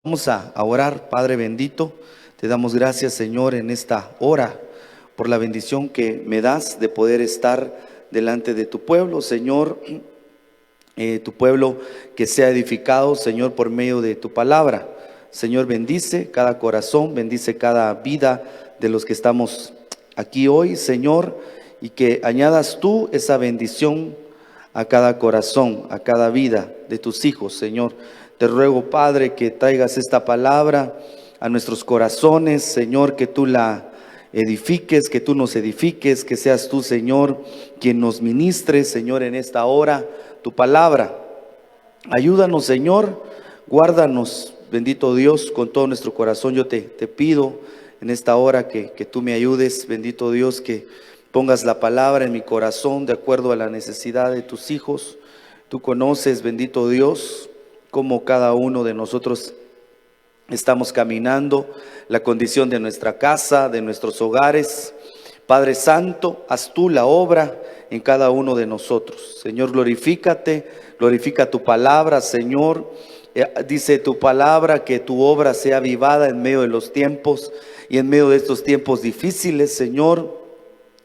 Vamos a orar. Padre bendito, te damos gracias, Señor, en esta hora por la bendición que me das de poder estar delante de tu pueblo, Señor, tu pueblo que sea edificado, Señor, por medio de tu palabra. Señor, bendice cada corazón, bendice cada vida de los que estamos aquí hoy, Señor, y que añadas tú esa bendición a cada corazón, a cada vida de tus hijos, Señor. Te ruego, Padre, que traigas esta palabra a nuestros corazones, Señor, que tú la edifiques, que tú nos edifiques, que seas tú, Señor, quien nos ministre, Señor, en esta hora tu palabra. Ayúdanos, Señor, guárdanos, bendito Dios, con todo nuestro corazón. Yo te pido en esta hora que tú me ayudes, bendito Dios, que pongas la palabra en mi corazón de acuerdo a la necesidad de tus hijos. Tú conoces, bendito Dios, cómo cada uno de nosotros estamos caminando, la condición de nuestra casa, de nuestros hogares. Padre Santo, haz tú la obra en cada uno de nosotros. Señor, glorifícate, glorifica tu palabra, Señor. Dice tu palabra que tu obra sea avivada en medio de los tiempos y en medio de estos tiempos difíciles, Señor.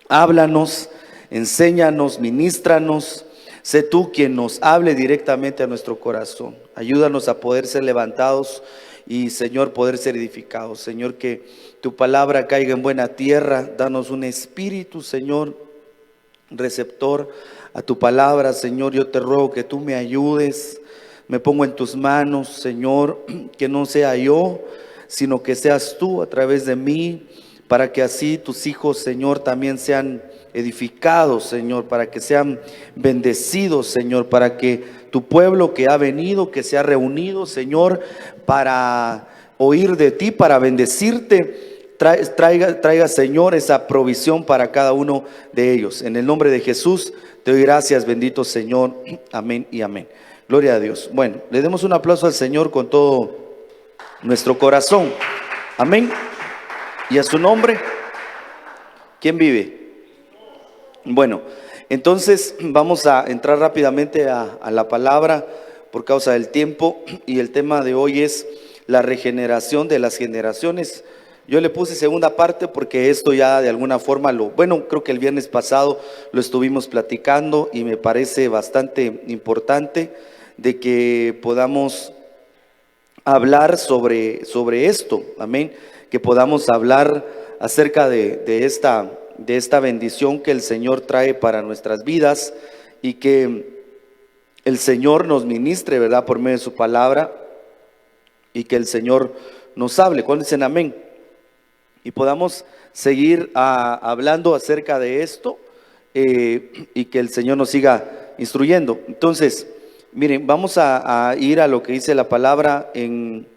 Háblanos, enséñanos, ministranos. Sé tú quien nos hable directamente a nuestro corazón. Ayúdanos a poder ser levantados y, Señor, poder ser edificados. Señor, que tu palabra caiga en buena tierra. Danos un espíritu, Señor, receptor a tu palabra. Señor, yo te ruego que tú me ayudes. Me pongo en tus manos, Señor, que no sea yo, sino que seas tú a través de mí, para que así tus hijos, Señor, también sean edificados, Señor, para que sean bendecidos, Señor, para que tu pueblo que ha venido, que se ha reunido, Señor, para oír de ti, para bendecirte, traiga, Señor, esa provisión para cada uno de ellos. En el nombre de Jesús te doy gracias, bendito Señor. Amén y amén. Gloria a Dios. Bueno, le demos un aplauso al Señor con todo nuestro corazón. Amén. Y a su nombre, ¿quién vive? Bueno, entonces vamos a entrar rápidamente a la palabra por causa del tiempo, y el tema de hoy es la regeneración de las generaciones. Yo le puse segunda parte porque esto ya de alguna forma creo que el viernes pasado lo estuvimos platicando y me parece bastante importante de que podamos hablar sobre esto, amén, que podamos hablar acerca de esta bendición que el Señor trae para nuestras vidas, y que el Señor nos ministre, ¿verdad?, por medio de su palabra, y que el Señor nos hable. ¿Cuándo dicen amén? Y podamos seguir hablando acerca de esto, y que el Señor nos siga instruyendo. Entonces, miren, vamos a ir a lo que dice la palabra en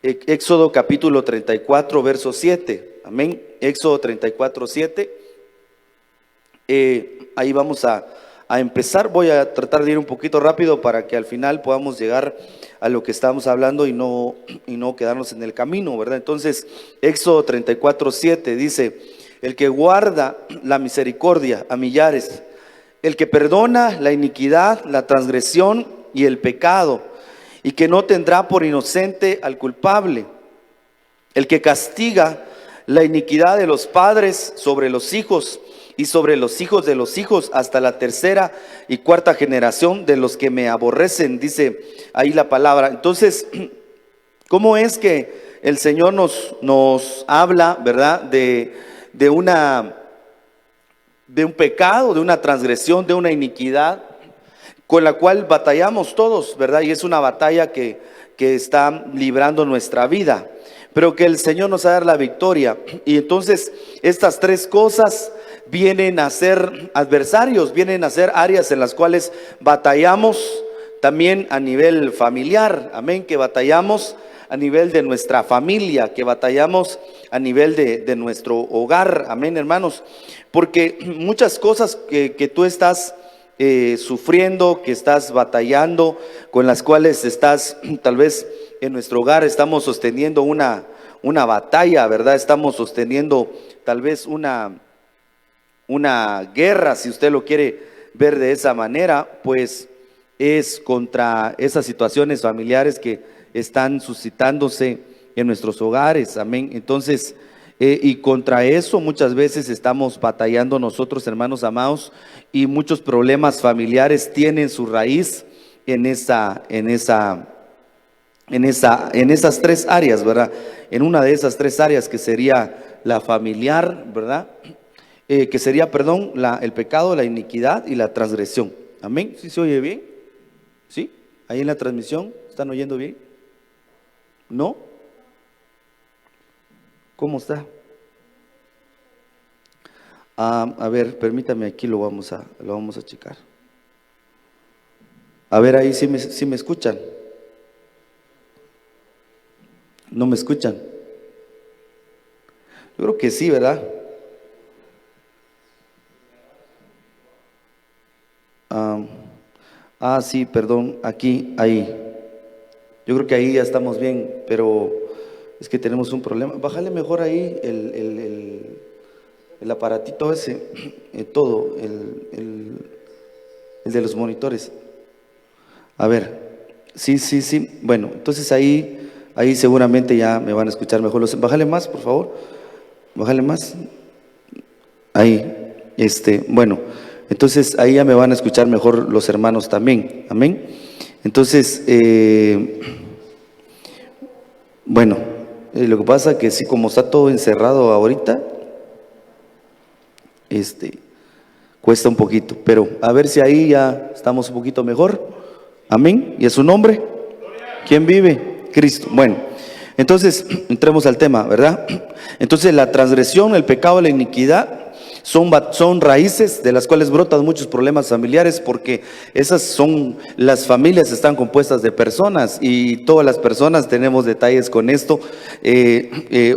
Éxodo capítulo 34, verso 7. Amén. Éxodo 34, 7. Ahí vamos a empezar. Voy a tratar de ir un poquito rápido para que al final podamos llegar a lo que estamos hablando y no quedarnos en el camino, ¿verdad? Entonces, Éxodo 34, 7 dice: el que guarda la misericordia a millares, el que perdona la iniquidad, la transgresión y el pecado, y que no tendrá por inocente al culpable, el que castiga la iniquidad de los padres sobre los hijos y sobre los hijos de los hijos hasta la tercera y cuarta generación de los que me aborrecen, dice ahí la palabra. Entonces, ¿cómo es que el Señor nos habla, verdad, de un pecado, de una transgresión, de una iniquidad con la cual batallamos todos, ¿verdad? Y es una batalla que está librando nuestra vida, pero que el Señor nos va a dar la victoria. Y entonces estas tres cosas vienen a ser adversarios, vienen a ser áreas en las cuales batallamos también a nivel familiar, amén, que batallamos a nivel de nuestra familia, que batallamos a nivel de nuestro hogar, amén, hermanos, porque muchas cosas que tú estás sufriendo, que estás batallando, con las cuales estás, tal vez en nuestro hogar estamos sosteniendo una batalla, ¿verdad? Estamos sosteniendo tal vez una guerra, si usted lo quiere ver de esa manera, pues es contra esas situaciones familiares que están suscitándose en nuestros hogares, amén. Entonces, y contra eso muchas veces estamos batallando nosotros, hermanos amados, y muchos problemas familiares tienen su raíz en esas tres áreas, ¿verdad? En una de esas tres áreas que sería la familiar, ¿verdad? Que sería, perdón, el pecado, la iniquidad y la transgresión. Amén. ¿Sí se oye bien? ¿Sí? Ahí en la transmisión, ¿están oyendo bien? ¿No? ¿Cómo está? A ver, permítame, aquí lo vamos a checar. A ver, ahí sí me escuchan. ¿No me escuchan? Yo creo que sí, ¿verdad? Sí, perdón, aquí, ahí. Yo creo que ahí ya estamos bien, pero es que tenemos un problema. Bájale mejor ahí el aparatito ese, todo, el de los monitores. A ver, sí. Bueno, entonces ahí seguramente ya me van a escuchar mejor. Bájale más, por favor. Bájale más. Ahí, bueno, entonces ahí ya me van a escuchar mejor los hermanos también. Amén. Entonces, bueno, lo que pasa que sí, como está todo encerrado ahorita, cuesta un poquito, pero a ver si ahí ya estamos un poquito mejor. Amén. ¿Y a su nombre? ¿Quién vive? Cristo. Bueno, entonces entremos al tema, ¿verdad? Entonces la transgresión, el pecado, la iniquidad son raíces de las cuales brotan muchos problemas familiares, porque las familias están compuestas de personas y todas las personas tenemos detalles con esto.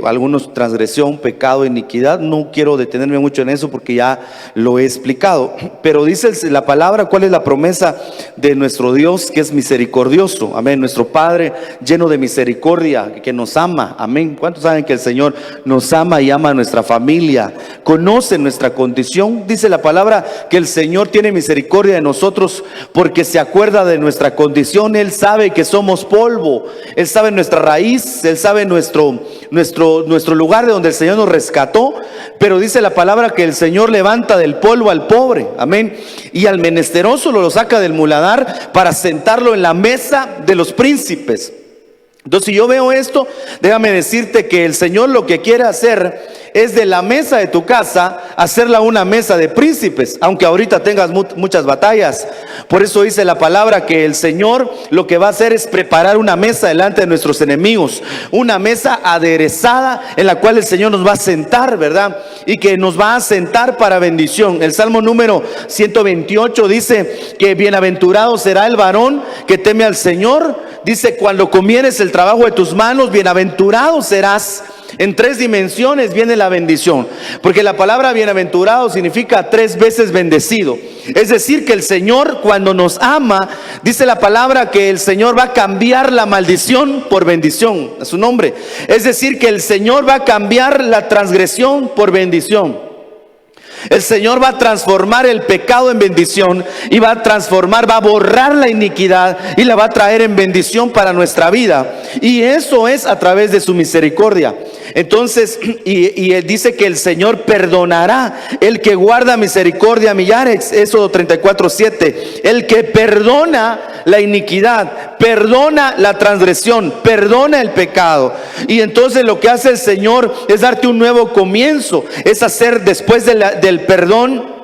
Algunos transgresión, pecado, iniquidad. No quiero detenerme mucho en eso porque ya lo he explicado, pero dice la palabra, ¿cuál es la promesa de nuestro Dios? Que es misericordioso, amén. Nuestro Padre lleno de misericordia, que nos ama, amén. ¿Cuántos saben que el Señor nos ama y ama a nuestra familia? Conoce nuestra condición. Dice la palabra que el Señor tiene misericordia de nosotros porque se acuerda de nuestra condición. Él sabe que somos polvo, Él sabe nuestra raíz, Él sabe nuestro lugar de donde el Señor nos rescató. Pero dice la palabra que el Señor levanta del polvo al pobre, amén, y al menesteroso lo saca del muladar para sentarlo en la mesa de los príncipes. Entonces, si yo veo esto, déjame decirte que el Señor lo que quiere hacer es de la mesa de tu casa hacerla una mesa de príncipes, aunque ahorita tengas muchas batallas. Por eso dice la palabra que el Señor lo que va a hacer es preparar una mesa delante de nuestros enemigos, una mesa aderezada en la cual el Señor nos va a sentar, ¿verdad? Y que nos va a sentar para bendición. El Salmo número 128 dice que bienaventurado será el varón que teme al Señor. Dice, cuando comieres el trabajo de tus manos, bienaventurado serás. En tres dimensiones viene la bendición, porque la palabra bienaventurado significa 3 veces bendecido. Es decir, que el Señor, cuando nos ama, dice la palabra que el Señor va a cambiar la maldición por bendición, a su nombre. Es decir, que el Señor va a cambiar la transgresión por bendición. El Señor va a transformar el pecado en bendición y va a borrar la iniquidad y la va a traer en bendición para nuestra vida. Y eso es a través de su misericordia. Entonces, y él dice que el Señor perdonará, el que guarda misericordia millares, Éxodo 34:7. El que perdona la iniquidad, perdona la transgresión, perdona el pecado. Y entonces lo que hace el Señor es darte un nuevo comienzo, es hacer después del perdón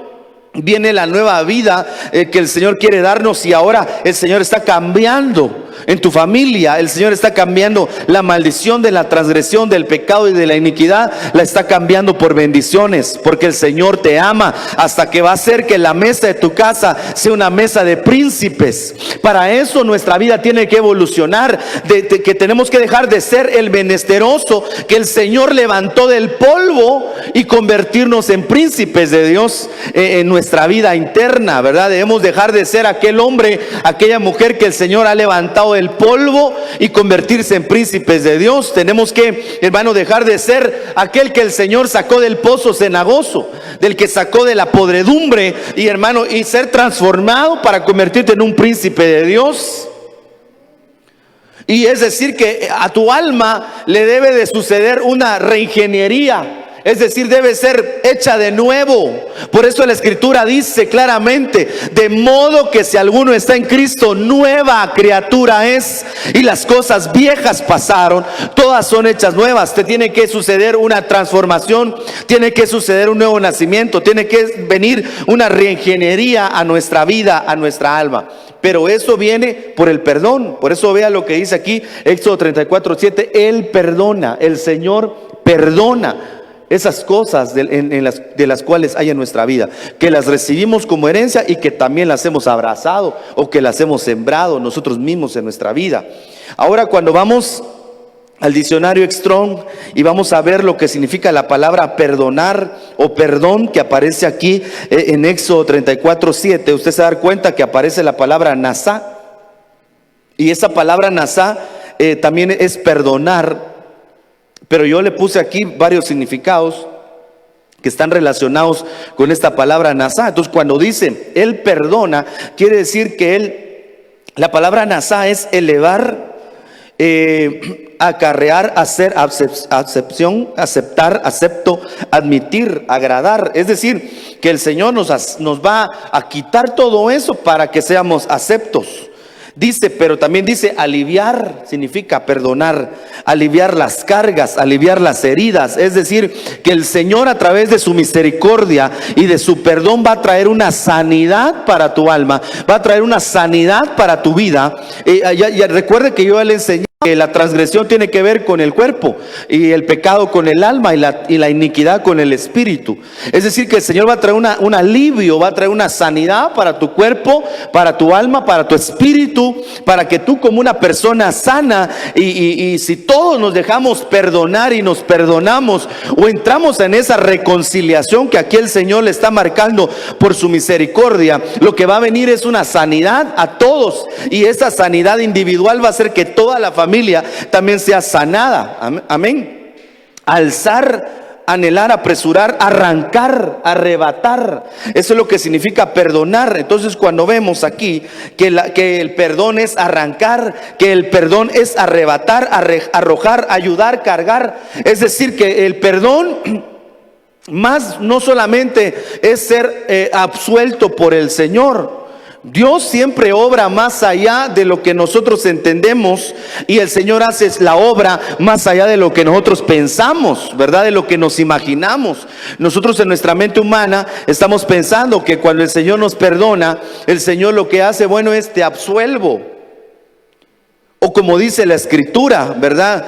viene la nueva vida que el Señor quiere darnos. Y ahora el Señor está cambiando en tu familia, el Señor está cambiando la maldición de la transgresión, del pecado y de la iniquidad, la está cambiando por bendiciones, porque el Señor te ama, hasta que va a hacer que la mesa de tu casa sea una mesa de príncipes. Para eso nuestra vida tiene que evolucionar, que tenemos que dejar de ser el menesteroso que el Señor levantó del polvo y convertirnos en príncipes de Dios en nuestra vida interna, ¿verdad? Debemos dejar de ser aquel hombre, aquella mujer que el Señor ha levantado del polvo y convertirse en príncipes de Dios. Tenemos que, hermano, dejar de ser aquel que el Señor sacó del pozo cenagoso, del que sacó de la podredumbre, y hermano, y ser transformado para convertirte en un príncipe de Dios. Y es decir que a tu alma le debe de suceder una reingeniería. Es decir, debe ser hecha de nuevo. Por eso la Escritura dice claramente: de modo que si alguno está en Cristo, nueva criatura es, y las cosas viejas pasaron, todas son hechas nuevas. Te tiene que suceder una transformación, tiene que suceder un nuevo nacimiento, tiene que venir una reingeniería a nuestra vida, a nuestra alma. Pero eso viene por el perdón. Por eso vea lo que dice aquí, Éxodo 34:7. Él perdona, el Señor perdona esas cosas de las cuales hay en nuestra vida, que las recibimos como herencia y que también las hemos abrazado o que las hemos sembrado nosotros mismos en nuestra vida. Ahora, cuando vamos al diccionario Strong y vamos a ver lo que significa la palabra perdonar o perdón, que aparece aquí en Éxodo 34:7, usted se da cuenta que aparece la palabra nasá, y esa palabra nasá también es perdonar. Pero yo le puse aquí varios significados que están relacionados con esta palabra nasá. Entonces, cuando dice Él perdona, quiere decir que la palabra nasá es elevar, acarrear, hacer, acepción, aceptar, acepto, admitir, agradar. Es decir, que el Señor nos va a quitar todo eso para que seamos aceptos. Dice, pero también dice aliviar, significa perdonar, aliviar las cargas, aliviar las heridas. Es decir, que el Señor, a través de su misericordia y de su perdón, va a traer una sanidad para tu alma, va a traer una sanidad para tu vida. Recuerde que yo le enseñé que la transgresión tiene que ver con el cuerpo, y el pecado con el alma, y la iniquidad con el espíritu. Es decir, que el Señor va a traer un alivio, va a traer una sanidad para tu cuerpo, para tu alma, para tu espíritu, para que tú, como una persona sana, y si todos nos dejamos perdonar y nos perdonamos, o entramos en esa reconciliación que aquí el Señor le está marcando por su misericordia, lo que va a venir es una sanidad a todos, y esa sanidad individual va a hacer que toda la familia también sea sanada. Amén. Alzar, anhelar, apresurar, arrancar, arrebatar. Eso es lo que significa perdonar. Entonces, cuando vemos aquí que el perdón es arrancar, que el perdón es arrebatar, arrojar, ayudar, cargar, es decir, que el perdón más no solamente es ser absuelto por el Señor. Dios siempre obra más allá de lo que nosotros entendemos, y el Señor hace la obra más allá de lo que nosotros pensamos, ¿verdad? De lo que nos imaginamos. Nosotros en nuestra mente humana estamos pensando que cuando el Señor nos perdona, el Señor lo que hace, bueno, es te absuelvo. O como dice la Escritura, ¿verdad?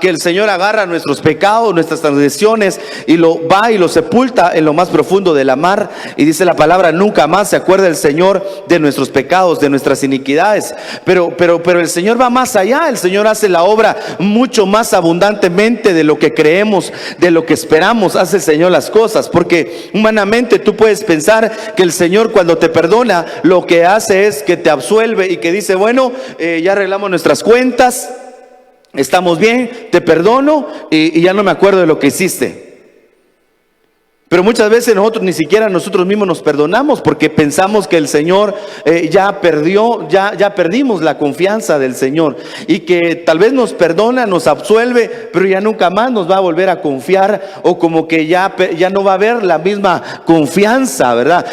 Que el Señor agarra nuestros pecados, nuestras transgresiones, y lo va y lo sepulta en lo más profundo de la mar. Y dice la palabra, nunca más se acuerda el Señor de nuestros pecados, de nuestras iniquidades. Pero el Señor va más allá. El Señor hace la obra mucho más abundantemente de lo que creemos, de lo que esperamos. Hace el Señor las cosas, porque humanamente tú puedes pensar que el Señor, cuando te perdona, lo que hace es que te absuelve y que dice, bueno, ya arreglamos nuestras cuentas, estamos bien, te perdono y ya no me acuerdo de lo que hiciste. Pero muchas veces nosotros ni siquiera nosotros mismos nos perdonamos, porque pensamos que el Señor ya perdimos la confianza del Señor, y que tal vez nos perdona, nos absuelve, pero ya nunca más nos va a volver a confiar, o como que ya no va a haber la misma confianza, ¿verdad?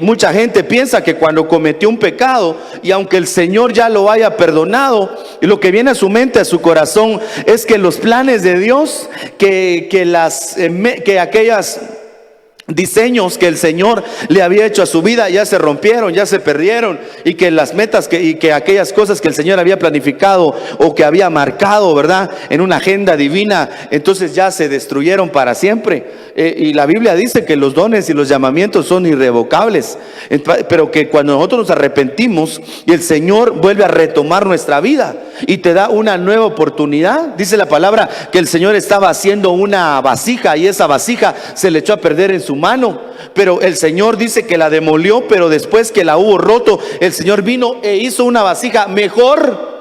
Mucha gente piensa que cuando cometió un pecado, y aunque el Señor ya lo haya perdonado, lo que viene a su mente, a su corazón, es que los planes de Dios, que aquellas diseños que el Señor le había hecho a su vida ya se rompieron, ya se perdieron, y que las metas y que aquellas cosas que el Señor había planificado o que había marcado, ¿verdad?, en una agenda divina, entonces ya se destruyeron para siempre. Y la Biblia dice que los dones y los llamamientos son irrevocables, pero que cuando nosotros nos arrepentimos y el Señor vuelve a retomar nuestra vida y te da una nueva oportunidad, dice la palabra que el Señor estaba haciendo una vasija, y esa vasija se le echó a perder en su mano, pero el Señor dice que la demolió, pero después que la hubo roto, el Señor vino e hizo una vasija mejor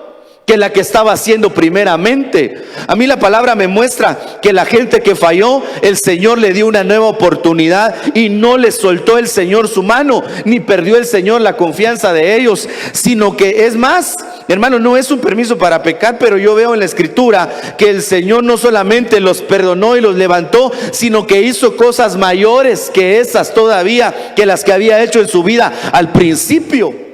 que la que estaba haciendo primeramente. A mí la palabra me muestra que la gente que falló, el Señor le dio una nueva oportunidad y no le soltó el Señor su mano, ni perdió el Señor la confianza de ellos, sino que es más, hermano, no es un permiso para pecar, pero yo veo en la Escritura que el Señor no solamente los perdonó y los levantó, sino que hizo cosas mayores que esas todavía, que las que había hecho en su vida al principio.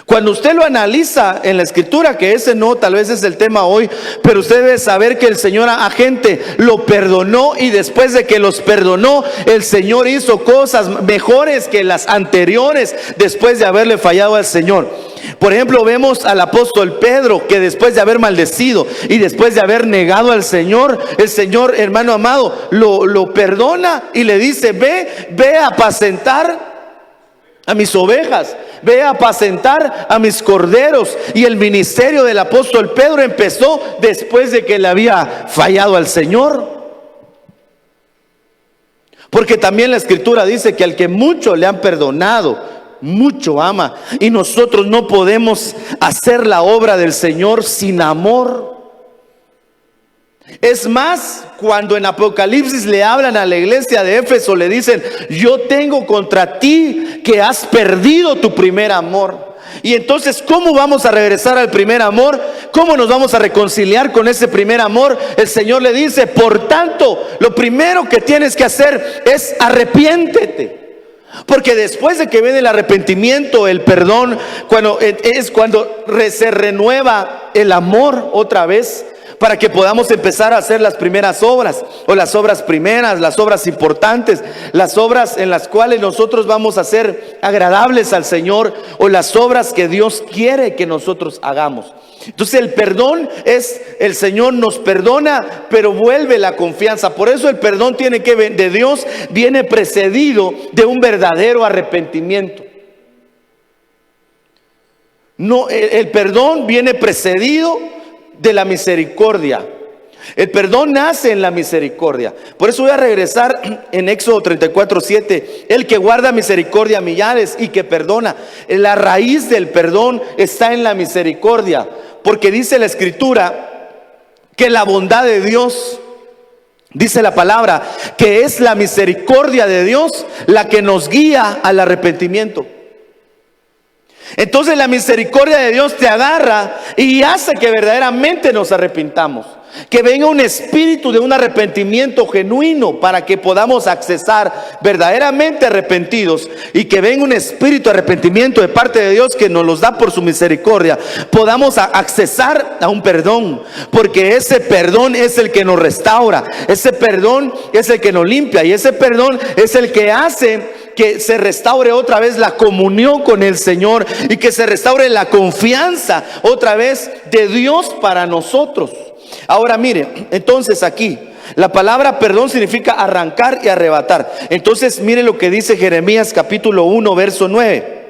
Cuando usted lo analiza en la Escritura, que ese no, tal vez es el tema hoy, pero usted debe saber que el Señor a gente lo perdonó, y después de que los perdonó, el Señor hizo cosas mejores que las anteriores después de haberle fallado al Señor. Por ejemplo, vemos al apóstol Pedro, que después de haber maldecido y después de haber negado al Señor, el Señor, hermano amado, lo perdona y le dice: ve a apacentar a mis ovejas, ve a apacentar a mis corderos. Y el ministerio del apóstol Pedro empezó después de que le había fallado al Señor. Porque también la Escritura dice que al que mucho le han perdonado, mucho ama. Y nosotros no podemos hacer la obra del Señor sin amor. Es más, cuando en Apocalipsis le hablan a la iglesia de Éfeso, le dicen: yo tengo contra ti que has perdido tu primer amor. Y entonces, ¿cómo vamos a regresar al primer amor? ¿Cómo nos vamos a reconciliar con ese primer amor? El Señor le dice: por tanto, lo primero que tienes que hacer es arrepiéntete. Porque después de que viene el arrepentimiento, el perdón, cuando se renueva el amor otra vez, para que podamos empezar a hacer las primeras obras, o las obras primeras, las obras importantes, las obras en las cuales nosotros vamos a ser agradables al Señor, o las obras que Dios quiere que nosotros hagamos. Entonces el perdón es, el Señor nos perdona, pero vuelve la confianza. Por eso el perdón de Dios viene precedido de un verdadero arrepentimiento. No, el perdón viene precedido de la misericordia. El perdón nace en la misericordia. Por eso voy a regresar en Éxodo 34:7. El que guarda misericordia a millares y que perdona. La raíz del perdón está en la misericordia, porque dice la Escritura que la bondad de Dios, dice la palabra, que es la misericordia de Dios la que nos guía al arrepentimiento. Entonces la misericordia de Dios te agarra y hace que verdaderamente nos arrepintamos, que venga un espíritu de un arrepentimiento genuino para que podamos accesar verdaderamente arrepentidos, y que venga un espíritu de arrepentimiento de parte de Dios que nos los da por su misericordia, podamos accesar a un perdón, porque ese perdón es el que nos restaura, ese perdón es el que nos limpia, y ese perdón es el que hace que se restaure otra vez la comunión con el Señor, y que se restaure la confianza otra vez de Dios para nosotros. Ahora mire, entonces aquí la palabra perdón significa arrancar y arrebatar. Entonces mire lo que dice Jeremías capítulo 1 verso 9.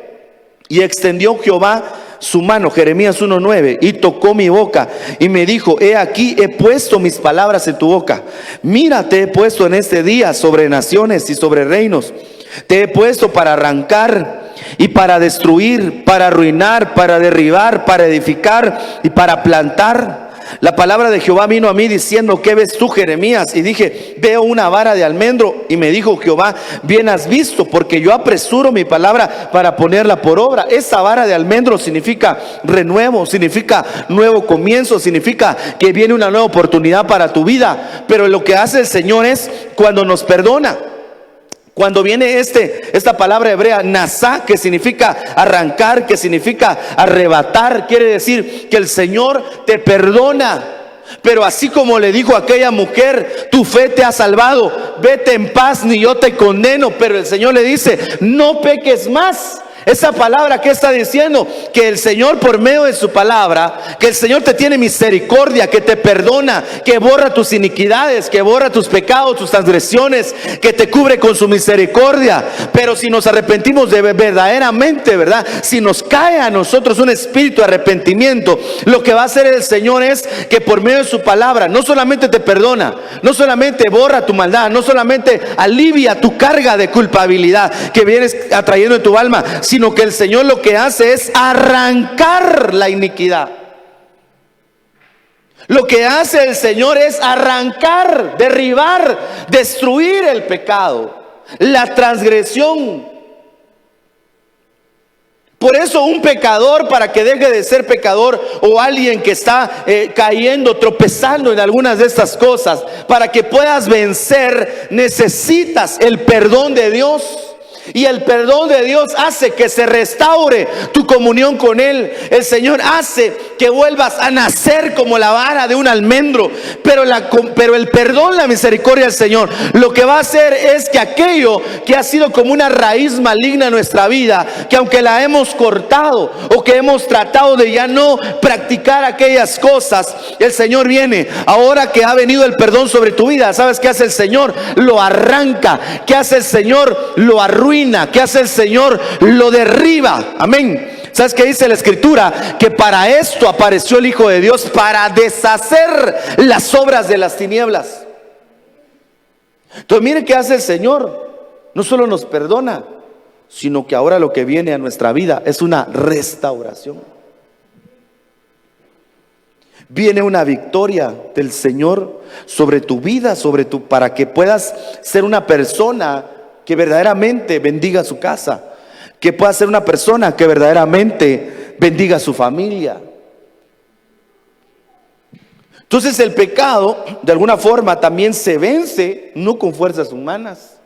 Y extendió Jehová su mano, Jeremías 1:9, y tocó mi boca y me dijo: he aquí, he puesto mis palabras en tu boca. Mira, te he puesto en este día sobre naciones y sobre reinos. Te he puesto para arrancar y para destruir, para arruinar, para derribar, para edificar y para plantar. La palabra de Jehová vino a mí diciendo: ¿qué ves tú, Jeremías? Y dije: veo una vara de almendro. Y me dijo Jehová: bien has visto, porque yo apresuro mi palabra para ponerla por obra. Esa vara de almendro significa renuevo, significa nuevo comienzo, significa que viene una nueva oportunidad para tu vida. Pero lo que hace el Señor es, cuando nos perdona, cuando viene esta palabra hebrea nasá, que significa arrancar, que significa arrebatar, quiere decir que el Señor te perdona. Pero así como le dijo a aquella mujer: tu fe te ha salvado, vete en paz, ni yo te condeno. Pero el Señor le dice: no peques más. Esa palabra que está diciendo, que el Señor por medio de su palabra, que el Señor te tiene misericordia, que te perdona, que borra tus iniquidades, que borra tus pecados, tus transgresiones, que te cubre con su misericordia. Pero si nos arrepentimos de verdaderamente, ¿verdad? Si nos cae a nosotros un espíritu de arrepentimiento, lo que va a hacer el Señor es que por medio de su palabra no solamente te perdona, no solamente borra tu maldad, no solamente alivia tu carga de culpabilidad que vienes atrayendo en tu alma, sino que el Señor lo que hace es arrancar la iniquidad. Lo que hace el Señor es arrancar, derribar, destruir el pecado, la transgresión. Por eso un pecador, para que deje de ser pecador, o alguien que está cayendo, tropezando en algunas de estas cosas, para que puedas vencer, necesitas el perdón de Dios. Y el perdón de Dios hace que se restaure tu comunión con Él. El Señor hace que vuelvas a nacer como la vara de un almendro. Pero el perdón, la misericordia del Señor, lo que va a hacer es que aquello que ha sido como una raíz maligna en nuestra vida, que aunque la hemos cortado o que hemos tratado de ya no practicar aquellas cosas, el Señor viene. Ahora que ha venido el perdón sobre tu vida, ¿sabes qué hace el Señor? Lo arranca. ¿Qué hace el Señor? Lo arruina. ¿Qué hace el Señor? Lo derriba. Amén. ¿Sabes qué dice la Escritura? Que para esto apareció el Hijo de Dios, para deshacer las obras de las tinieblas. Entonces mire qué hace el Señor. No solo nos perdona, sino que ahora lo que viene a nuestra vida es una restauración. Viene una victoria del Señor sobre tu vida, para que puedas ser una persona que verdaderamente bendiga su casa, que pueda ser una persona que verdaderamente bendiga su familia. Entonces el pecado de alguna forma también se vence, no con fuerzas humanas,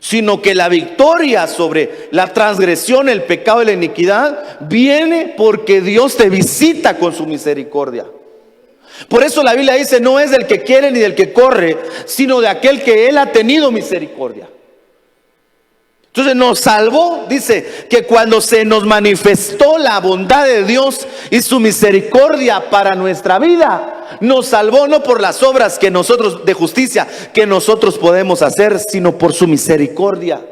sino que la victoria sobre la transgresión, el pecado y la iniquidad viene porque Dios te visita con su misericordia. Por eso la Biblia dice: no es del que quiere ni del que corre, sino de aquel que Él ha tenido misericordia. Entonces nos salvó, dice que cuando se nos manifestó la bondad de Dios y su misericordia para nuestra vida, nos salvó no por las obras que nosotros de justicia que nosotros podemos hacer, sino por su misericordia.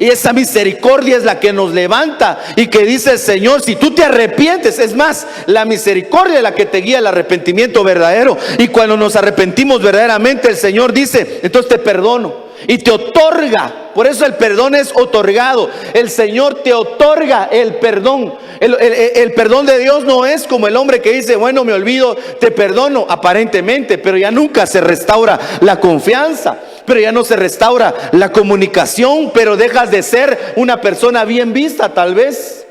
Y esa misericordia es la que nos levanta y que dice el Señor: si tú te arrepientes, es más, la misericordia es la que te guía al arrepentimiento verdadero. Y cuando nos arrepentimos verdaderamente, el Señor dice: entonces te perdono. Y te otorga. Por eso el perdón es otorgado. El Señor te otorga el perdón. El perdón de Dios no es como el hombre que dice: bueno, me olvido, te perdono, aparentemente, pero ya nunca se restaura la confianza, pero ya no se restaura la comunicación, pero dejas de ser una persona bien vista tal vez.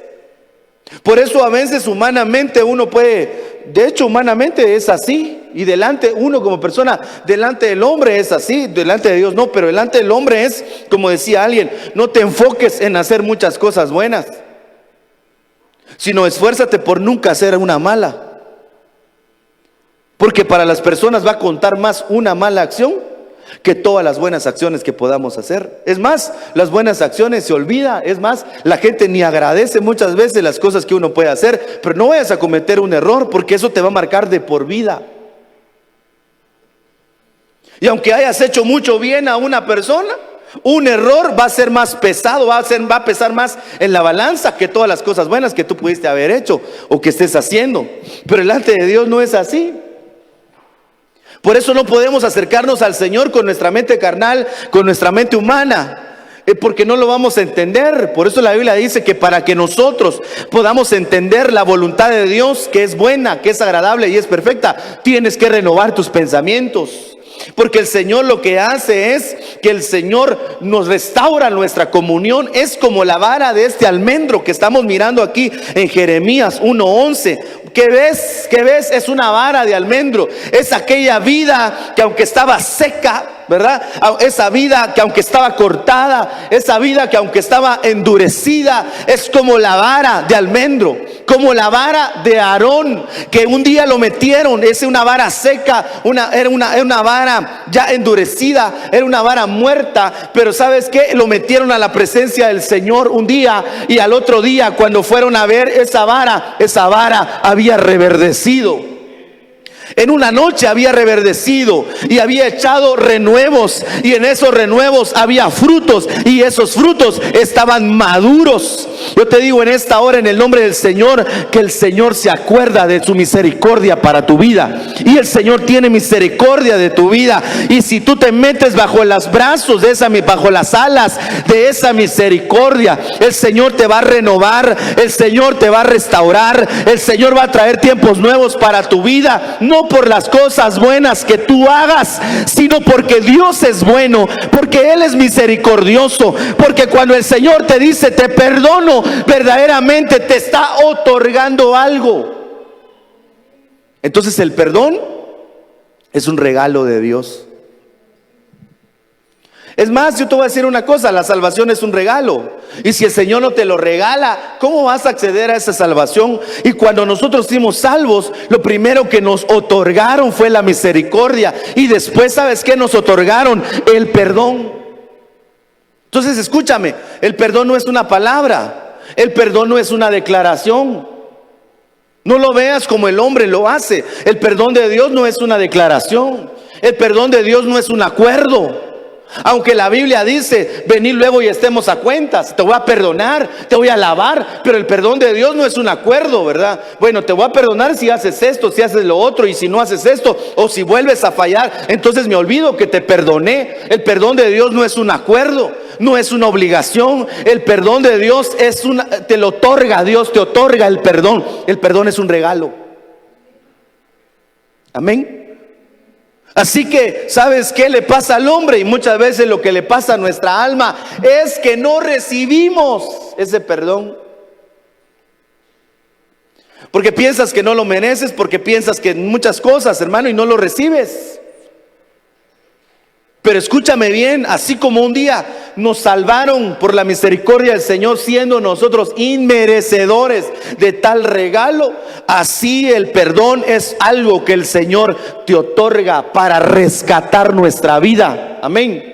Por eso a veces humanamente uno puede, de hecho humanamente es así, y delante uno como persona, delante del hombre es así, delante de Dios no, pero delante del hombre es, como decía alguien: no te enfoques en hacer muchas cosas buenas, sino esfuérzate por nunca hacer una mala, porque para las personas va a contar más una mala acción que todas las buenas acciones que podamos hacer. Es más, las buenas acciones se olvida. Es más, la gente ni agradece muchas veces las cosas que uno puede hacer. Pero no vayas a cometer un error, porque eso te va a marcar de por vida. Y aunque hayas hecho mucho bien a una persona, un error va a ser más pesado, va a pesar más en la balanza que todas las cosas buenas que tú pudiste haber hecho o que estés haciendo. Pero delante de Dios no es así. Por eso no podemos acercarnos al Señor con nuestra mente carnal, con nuestra mente humana, porque no lo vamos a entender. Por eso la Biblia dice que para que nosotros podamos entender la voluntad de Dios, que es buena, que es agradable y es perfecta, tienes que renovar tus pensamientos. Porque el Señor lo que hace es que el Señor nos restaura nuestra comunión. Es como la vara de este almendro que estamos mirando aquí en Jeremías 1:11. ¿Qué ves? ¿Qué ves? Es una vara de almendro. Es aquella vida que aunque estaba seca, ¿verdad? Esa vida que aunque estaba cortada, esa vida que aunque estaba endurecida, es como la vara de almendro, como la vara de Aarón, que un día lo metieron. Es una vara seca, era una vara ya endurecida, era una vara muerta. Pero ¿sabes qué? Lo metieron a la presencia del Señor un día, y al otro día, cuando fueron a ver esa vara había reverdecido. En una noche había reverdecido y había echado renuevos, y en esos renuevos había frutos, y esos frutos estaban maduros. Yo te digo en esta hora, en el nombre del Señor, que el Señor se acuerda de su misericordia para tu vida. Y el Señor tiene misericordia de tu vida. Y si tú te metes bajo los brazos de bajo las alas de esa misericordia, el Señor te va a renovar, el Señor te va a restaurar, el Señor va a traer tiempos nuevos para tu vida. No por las cosas buenas que tú hagas, sino porque Dios es bueno, porque Él es misericordioso, porque cuando el Señor te dice te perdono, verdaderamente te está otorgando algo. Entonces el perdón es un regalo de Dios. Es más, yo te voy a decir una cosa, la salvación es un regalo. Y si el Señor no te lo regala, ¿cómo vas a acceder a esa salvación? Y cuando nosotros fuimos salvos, lo primero que nos otorgaron fue la misericordia. Y después, ¿sabes qué nos otorgaron? El perdón. Entonces, escúchame, el perdón no es una palabra, el perdón no es una declaración. No lo veas como el hombre lo hace. El perdón de Dios no es una declaración. El perdón de Dios no es un acuerdo. Aunque la Biblia dice, venid luego y estemos a cuentas, te voy a perdonar, te voy a alabar, pero el perdón de Dios no es un acuerdo, ¿verdad? Bueno, te voy a perdonar si haces esto, si haces lo otro, y si no haces esto, o si vuelves a fallar, entonces me olvido que te perdoné. El perdón de Dios no es un acuerdo, no es una obligación. El perdón de Dios te lo otorga, Dios te otorga el perdón. El perdón es un regalo. Amén. Así que, ¿sabes qué le pasa al hombre? Y muchas veces lo que le pasa a nuestra alma es que no recibimos ese perdón. Porque piensas que no lo mereces, porque piensas que muchas cosas, hermano, y no lo recibes. Pero escúchame bien, así como un día nos salvaron por la misericordia del Señor, siendo nosotros inmerecedores de tal regalo, así el perdón es algo que el Señor te otorga para rescatar nuestra vida. Amén.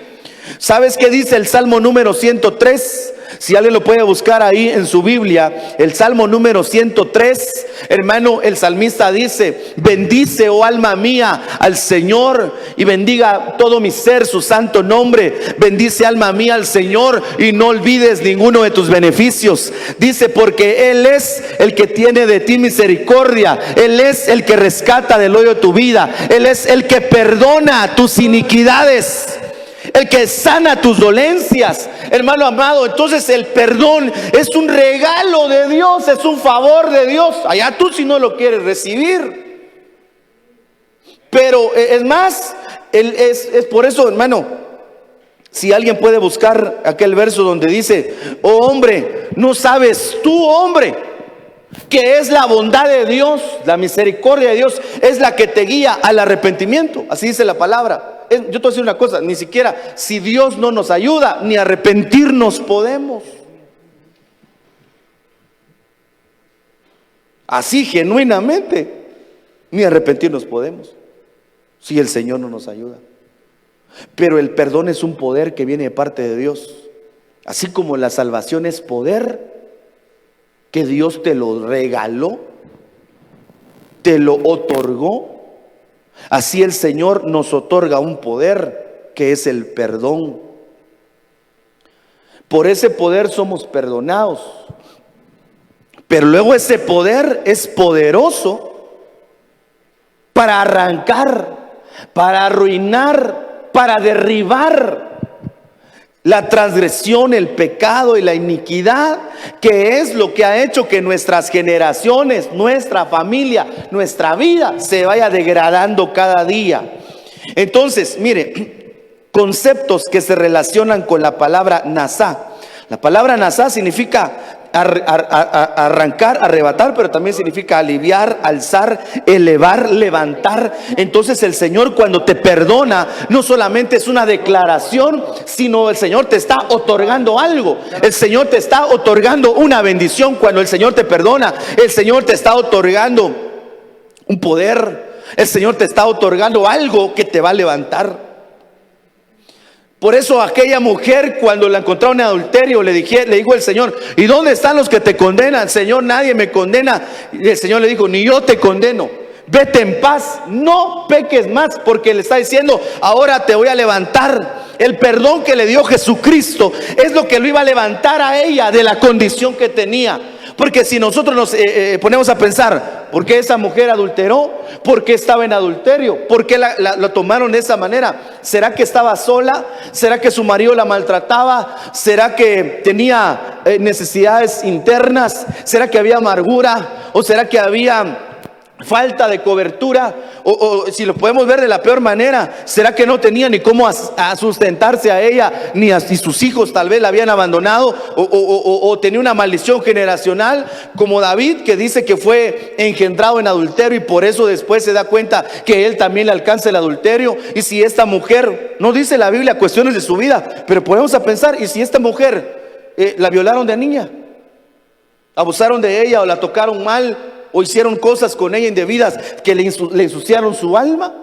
¿Sabes qué dice el Salmo número 103? Si alguien lo puede buscar ahí en su Biblia, el Salmo número 103, hermano, el salmista dice: bendice, oh alma mía, al Señor, y bendiga todo mi ser su santo nombre. Bendice, alma mía, al Señor, y no olvides ninguno de tus beneficios. Dice, porque Él es el que tiene de ti misericordia, Él es el que rescata del hoyo de tu vida, Él es el que perdona tus iniquidades, el que sana tus dolencias, hermano amado. Entonces el perdón es un regalo de Dios, es un favor de Dios. Allá tú si no lo quieres recibir. Pero es más, es por eso, hermano, si alguien puede buscar aquel verso donde dice: oh hombre, no sabes tú, hombre, que es la bondad de Dios, la misericordia de Dios es la que te guía al arrepentimiento. Así dice la palabra. Yo te voy a decir una cosa, ni siquiera si Dios no nos ayuda, ni arrepentirnos podemos. Así genuinamente, ni arrepentirnos podemos, si el Señor no nos ayuda. Pero el perdón es un poder que viene de parte de Dios. Así como la salvación es poder que Dios te lo regaló, te lo otorgó, así el Señor nos otorga un poder que es el perdón. Por ese poder somos perdonados. Pero luego ese poder es poderoso para arrancar, para arruinar, para derribar la transgresión, el pecado y la iniquidad, que es lo que ha hecho que nuestras generaciones, nuestra familia, nuestra vida se vaya degradando cada día. Entonces, mire, conceptos que se relacionan con la palabra nasá. La palabra nasá significa arrancar, arrebatar, pero también significa aliviar, alzar, elevar, levantar. Entonces el Señor, cuando te perdona, no solamente es una declaración, sino el Señor te está otorgando algo. El Señor te está otorgando una bendición. Cuando el Señor te perdona, el Señor te está otorgando un poder. El Señor te está otorgando algo que te va a levantar. Por eso aquella mujer, cuando la encontraron en adulterio, le dijo el Señor: ¿y dónde están los que te condenan? Señor, nadie me condena. Y el Señor le dijo: ni yo te condeno, vete en paz, no peques más. Porque le está diciendo: ahora te voy a levantar. el perdón que le dio Jesucristo es lo que lo iba a levantar a ella de la condición que tenía. Porque si nosotros nos ponemos a pensar, ¿por qué esa mujer adulteró? ¿Por qué estaba en adulterio? ¿Por qué la tomaron de esa manera? ¿Será que estaba sola? ¿Será que su marido la maltrataba? ¿Será que tenía necesidades internas? ¿Será que había amargura? ¿O será que había falta de cobertura? O si lo podemos ver de la peor manera, ¿será que no tenía ni cómo a sustentarse a ella, ni a sus hijos tal vez la habían abandonado? O tenía una maldición generacional como David, que dice que fue engendrado en adulterio y por eso después se da cuenta que él también le alcanza el adulterio. Y si esta mujer, no dice la Biblia cuestiones de su vida, pero podemos a pensar, y si esta mujer la violaron de niña, abusaron de ella o la tocaron mal, o hicieron cosas con ella indebidas que le ensuciaron su alma.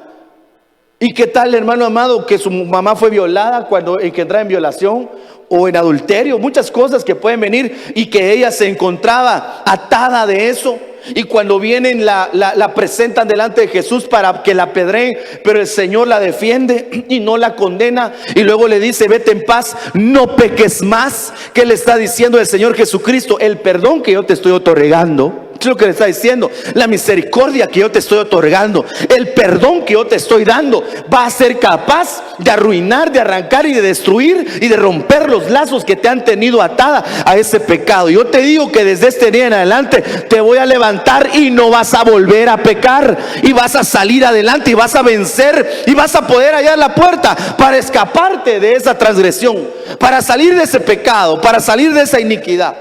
¿Y qué tal, hermano amado, que su mamá fue violada cuando engendra en violación o en adulterio? Muchas cosas que pueden venir y que ella se encontraba atada de eso. Y cuando vienen la presentan delante de Jesús para que la apedreen, pero el Señor la defiende y no la condena. Y luego le dice: vete en paz, no peques más. ¿Qué le está diciendo el Señor Jesucristo? El perdón que yo te estoy otorgando, es lo que le está diciendo, la misericordia que yo te estoy otorgando, el perdón que yo te estoy dando, va a ser capaz de arruinar, de arrancar y de destruir y de romper los lazos que te han tenido atada a ese pecado. Yo te digo que desde este día en adelante te voy a levantar y no vas a volver a pecar, y vas a salir adelante y vas a vencer y vas a poder hallar la puerta para escaparte de esa transgresión, para salir de ese pecado, para salir de esa iniquidad.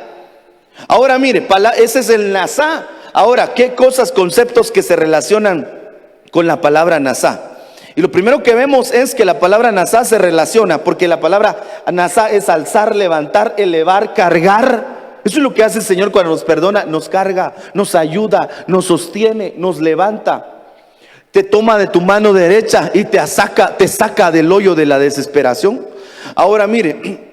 Ahora mire, ese es el Nazá. Ahora, ¿qué cosas, conceptos que se relacionan con la palabra Nazá? Y lo primero que vemos es que la palabra Nazá se relaciona, porque la palabra Nazá es alzar, levantar, elevar, cargar. Eso es lo que hace el Señor cuando nos perdona: nos carga, nos ayuda, nos sostiene, nos levanta. Te toma de tu mano derecha y te saca del hoyo de la desesperación. Ahora mire,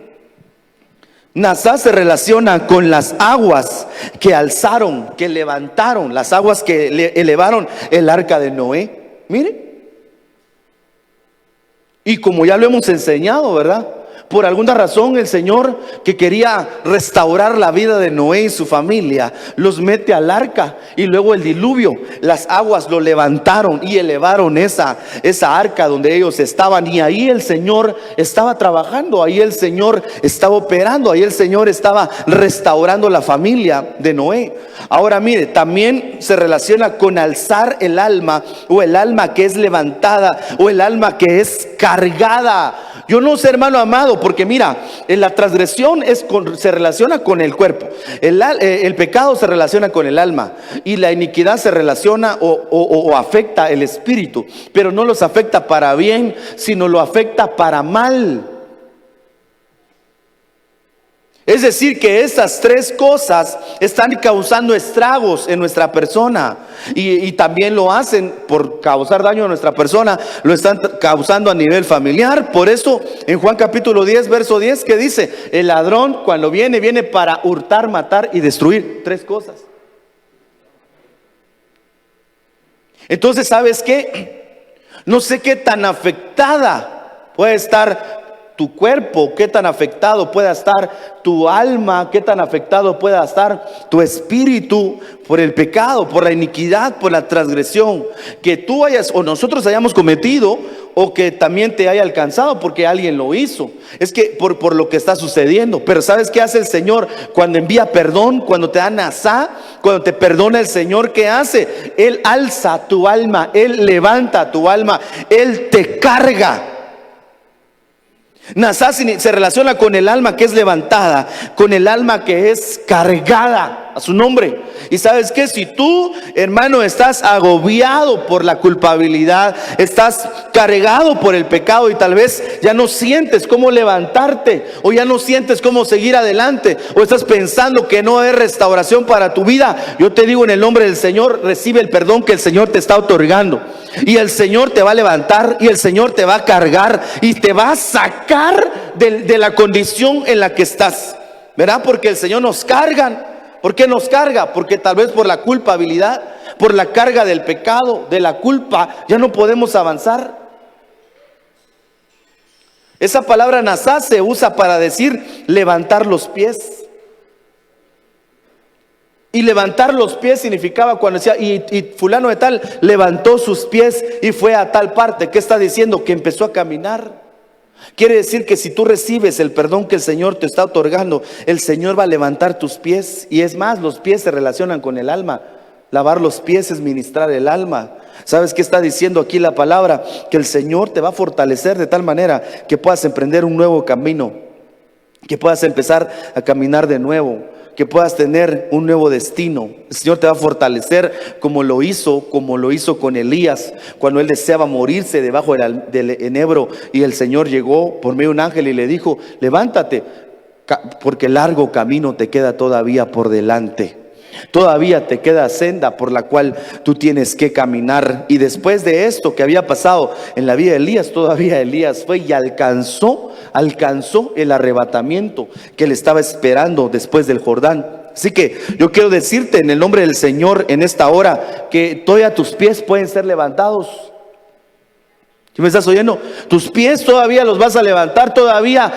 Nazá se relaciona con las aguas que alzaron, que levantaron, las aguas que elevaron el arca de Noé. Mire, y como ya lo hemos enseñado, ¿verdad? Por alguna razón el Señor, que quería restaurar la vida de Noé y su familia, los mete al arca, y luego el diluvio, las aguas lo levantaron y elevaron esa arca donde ellos estaban. Y ahí el Señor estaba trabajando, ahí el Señor estaba operando, ahí el Señor estaba restaurando la familia de Noé. Ahora mire, también se relaciona con alzar el alma, o el alma que es levantada, o el alma que es cargada. Yo no sé, hermano amado, porque mira, la transgresión se relaciona con el cuerpo, el pecado se relaciona con el alma, y la iniquidad se relaciona o afecta el espíritu, pero no los afecta para bien, sino lo afecta para mal. Es decir, que estas tres cosas están causando estragos en nuestra persona, y también lo hacen por causar daño a nuestra persona, lo están causando a nivel familiar. Por eso en Juan capítulo 10 verso 10, que dice: el ladrón cuando viene para hurtar, matar y destruir. Tres cosas. Entonces, ¿sabes qué? No sé qué tan afectada puede estar tu cuerpo, qué tan afectado pueda estar tu alma, qué tan afectado pueda estar tu espíritu por el pecado, por la iniquidad, por la transgresión que tú hayas o nosotros hayamos cometido, o que también te haya alcanzado porque alguien lo hizo. Es que por lo que está sucediendo. Pero ¿sabes qué hace el Señor cuando envía perdón? Cuando te da Nazá, cuando te perdona el Señor, ¿qué hace? Él alza tu alma, Él levanta tu alma, Él te carga. Nazá se relaciona con el alma que es levantada, con el alma que es cargada a su nombre. Y sabes que si tú, hermano, estás agobiado por la culpabilidad, estás cargado por el pecado, y tal vez ya no sientes cómo levantarte, o ya no sientes cómo seguir adelante, o estás pensando que no hay restauración para tu vida, yo te digo en el nombre del Señor: recibe el perdón que el Señor te está otorgando, y el Señor te va a levantar, y el Señor te va a cargar, y te va a sacar de la condición en la que estás, ¿verdad? Porque el Señor nos carga. ¿Por qué nos carga? Porque tal vez por la culpabilidad, por la carga del pecado, de la culpa, ya no podemos avanzar. Esa palabra nasá se usa para decir levantar los pies. Y levantar los pies significaba cuando decía, y fulano de tal levantó sus pies y fue a tal parte. ¿Qué está diciendo? Que empezó a caminar. Quiere decir que si tú recibes el perdón que el Señor te está otorgando, el Señor va a levantar tus pies. Y es más, los pies se relacionan con el alma. Lavar los pies es ministrar el alma. ¿Sabes qué está diciendo aquí la palabra? Que el Señor te va a fortalecer de tal manera que puedas emprender un nuevo camino, que puedas empezar a caminar de nuevo, que puedas tener un nuevo destino. El Señor te va a fortalecer como lo hizo con Elías, cuando él deseaba morirse debajo del enebro, y el Señor llegó por medio de un ángel y le dijo: levántate, porque largo camino te queda todavía por delante. Todavía te queda senda por la cual tú tienes que caminar. Y después de esto que había pasado en la vida de Elías, todavía Elías fue y alcanzó el arrebatamiento que le estaba esperando después del Jordán. Así que yo quiero decirte en el nombre del Señor en esta hora que todavía tus pies pueden ser levantados. ¿Sí me estás oyendo? Tus pies todavía los vas a levantar, todavía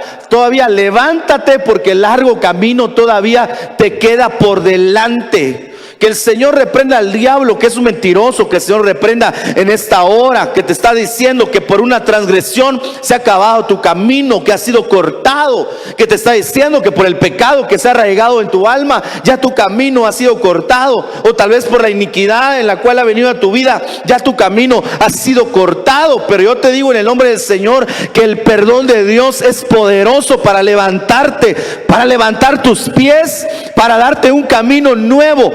levántate, porque el largo camino todavía te queda por delante. Que el Señor reprenda al diablo, que es un mentiroso. Que el Señor reprenda en esta hora, que te está diciendo que por una transgresión se ha acabado tu camino, que ha sido cortado. Que te está diciendo que por el pecado que se ha arraigado en tu alma, ya tu camino ha sido cortado. O tal vez por la iniquidad en la cual ha venido a tu vida, ya tu camino ha sido cortado. Pero yo te digo en el nombre del Señor que el perdón de Dios es poderoso para levantarte, para levantar tus pies, para darte un camino nuevo.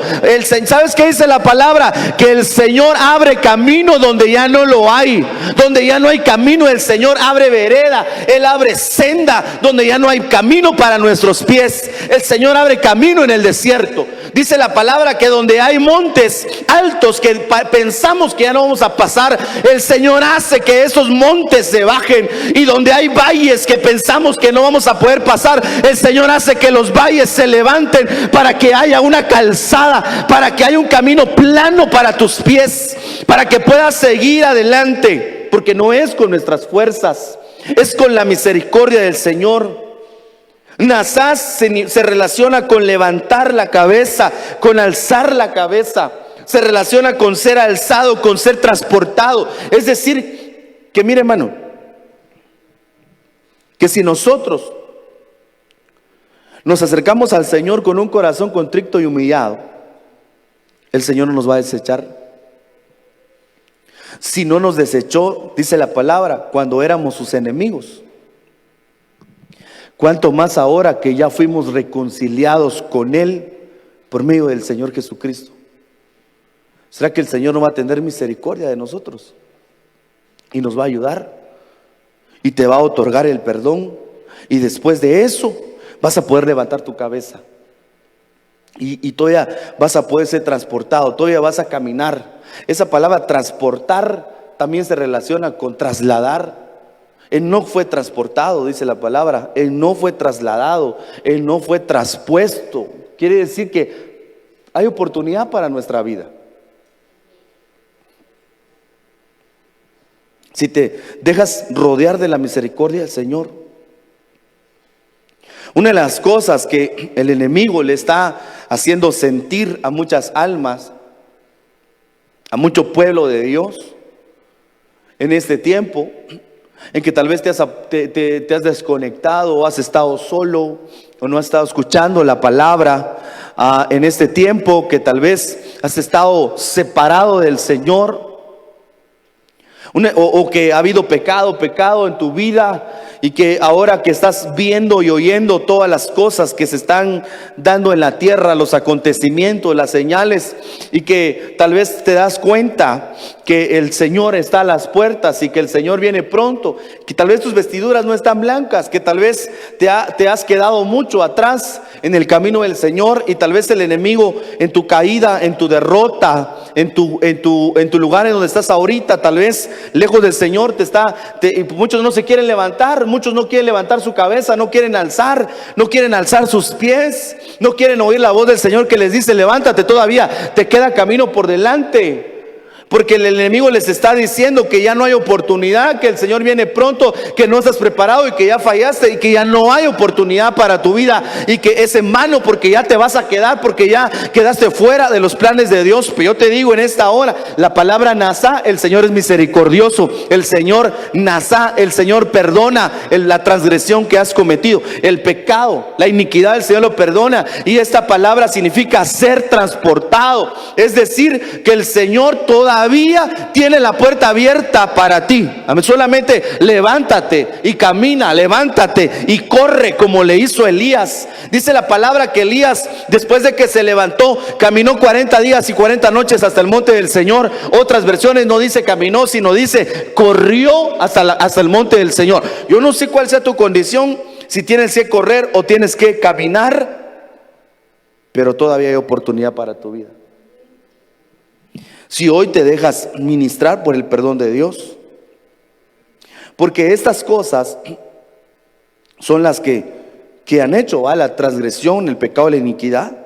¿Sabes qué dice la palabra? Que el Señor abre camino donde ya no lo hay. Donde ya no hay camino, el Señor abre vereda. Él abre senda donde ya no hay camino para nuestros pies. El Señor abre camino en el desierto. Dice la palabra que donde hay montes altos que pensamos que ya no vamos a pasar, el Señor hace que esos montes se bajen. Y donde hay valles que pensamos que no vamos a poder pasar, el Señor hace que los valles se levanten para que haya una calzada, para que haya un camino plano para tus pies, para que puedas seguir adelante. Porque no es con nuestras fuerzas, es con la misericordia del Señor. Nasás se relaciona con levantar la cabeza, con alzar la cabeza. Se relaciona con ser alzado, con ser transportado. Es decir, que mire, hermano, que si nosotros nos acercamos al Señor con un corazón contrito y humillado, el Señor no nos va a desechar. Si no nos desechó, dice la palabra, cuando éramos sus enemigos, cuánto más ahora que ya fuimos reconciliados con Él por medio del Señor Jesucristo. ¿Será que el Señor no va a tener misericordia de nosotros y nos va a ayudar y te va a otorgar el perdón? Y después de eso vas a poder levantar tu cabeza y todavía vas a poder ser transportado, todavía vas a caminar. Esa palabra transportar también se relaciona con trasladar. Él no fue transportado, dice la palabra. Él no fue trasladado. Él no fue traspuesto. Quiere decir que hay oportunidad para nuestra vida. Si te dejas rodear de la misericordia del Señor. Una de las cosas que el enemigo le está haciendo sentir a muchas almas, a mucho pueblo de Dios en este tiempo, en que tal vez te has desconectado, o has estado solo, o no has estado escuchando la palabra, en este tiempo que tal vez has estado separado del Señor, o que ha habido pecado en tu vida, y que ahora que estás viendo y oyendo todas las cosas que se están dando en la tierra, los acontecimientos, las señales, y que tal vez te das cuenta que el Señor está a las puertas y que el Señor viene pronto, que tal vez tus vestiduras no están blancas, que tal vez te has quedado mucho atrás en el camino del Señor, y tal vez el enemigo en tu caída, en tu derrota, en tu lugar en donde estás ahorita, tal vez lejos del Señor muchos no se quieren levantar, muchos no quieren levantar su cabeza, no quieren alzar sus pies, no quieren oír la voz del Señor que les dice: levántate, todavía te queda camino por delante. Porque el enemigo les está diciendo que ya no hay oportunidad, que el Señor viene pronto, que no estás preparado y que ya fallaste y que ya no hay oportunidad para tu vida y que es en vano porque ya te vas a quedar, porque ya quedaste fuera de los planes de Dios. Pero yo te digo en esta hora, la palabra Nasá, el Señor es misericordioso, el Señor Nasá, el Señor perdona la transgresión que has cometido, el pecado, la iniquidad, el Señor lo perdona. Y esta palabra significa ser transportado, es decir, que el Señor todavía tiene la puerta abierta para ti. Solamente levántate y camina, levántate y corre como le hizo Elías. Dice la palabra que Elías, después de que se levantó, caminó 40 días y 40 noches hasta el monte del Señor. Otras versiones no dice caminó, sino dice corrió hasta el monte del Señor. Yo no sé cuál sea tu condición, si tienes que correr o tienes que caminar, pero todavía hay oportunidad para tu vida. Si hoy te dejas ministrar por el perdón de Dios, porque estas cosas son las que han hecho la transgresión, el pecado, la iniquidad,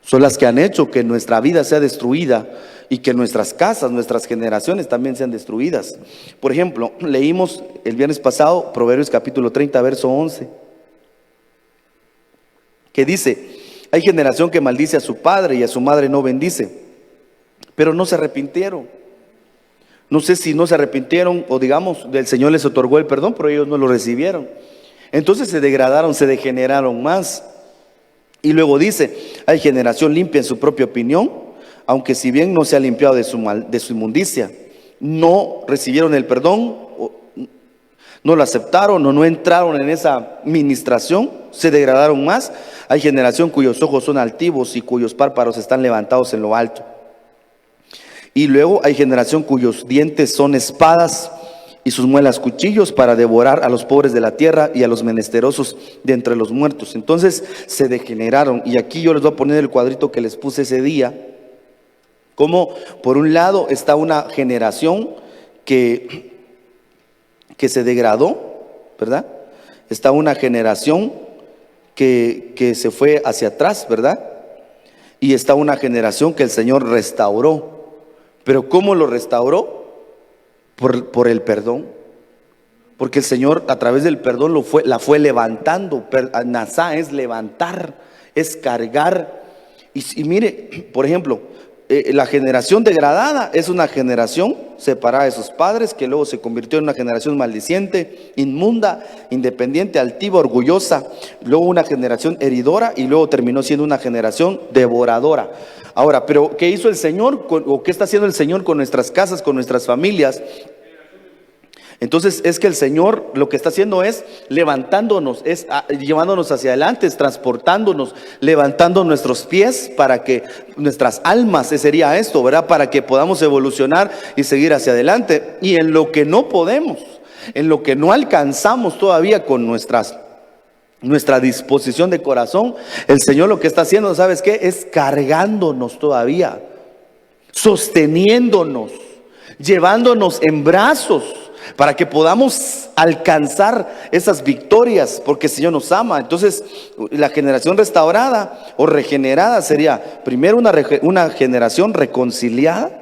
son las que han hecho que nuestra vida sea destruida y que nuestras casas, nuestras generaciones también sean destruidas. Por ejemplo, leímos el viernes pasado Proverbios capítulo 30 verso 11, que dice: hay generación que maldice a su padre y a su madre no bendice, pero no se arrepintieron. No sé si no se arrepintieron o digamos, el Señor les otorgó el perdón, pero ellos no lo recibieron. Entonces se degradaron, se degeneraron más. Y luego dice: hay generación limpia en su propia opinión, aunque si bien no se ha limpiado de su inmundicia. No recibieron el perdón, no lo aceptaron o no entraron en esa ministración, se degradaron más. Hay generación cuyos ojos son altivos y cuyos párpados están levantados en lo alto. Y luego hay generación cuyos dientes son espadas y sus muelas cuchillos para devorar a los pobres de la tierra y a los menesterosos de entre los muertos. Entonces se degeneraron. Y aquí yo les voy a poner el cuadrito que les puse ese día. Como por un lado está una generación que se degradó, ¿verdad? Está una generación que se fue hacia atrás, ¿verdad? Y está una generación que el Señor restauró. Pero ¿cómo lo restauró? Por el perdón. Porque el Señor a través del perdón la fue levantando. Nasá es levantar, es cargar. Y mire, por ejemplo, la generación degradada es una generación separada de sus padres, que luego se convirtió en una generación maldiciente, inmunda, independiente, altiva, orgullosa. Luego una generación heridora y luego terminó siendo una generación devoradora. Ahora, pero ¿qué hizo el Señor o qué está haciendo el Señor con nuestras casas, con nuestras familias? Entonces es que el Señor lo que está haciendo es levantándonos, es llevándonos hacia adelante, es transportándonos, levantando nuestros pies para que nuestras almas, sería esto, ¿verdad? Para que podamos evolucionar y seguir hacia adelante. Y en lo que no podemos, en lo que no alcanzamos todavía con nuestra disposición de corazón, el Señor lo que está haciendo, ¿sabes qué? Es cargándonos todavía, sosteniéndonos, llevándonos en brazos para que podamos alcanzar esas victorias, porque el Señor nos ama. Entonces la generación restaurada o regenerada sería primero una generación reconciliada,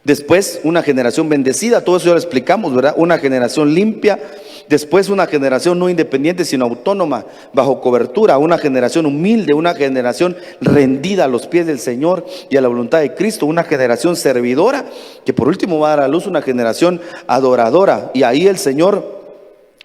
después una generación bendecida, todo eso ya lo explicamos, ¿verdad? Una generación limpia, después una generación no independiente sino autónoma, bajo cobertura, una generación humilde, una generación rendida a los pies del Señor y a la voluntad de Cristo, una generación servidora, que por último va a dar a luz una generación adoradora. Y ahí el Señor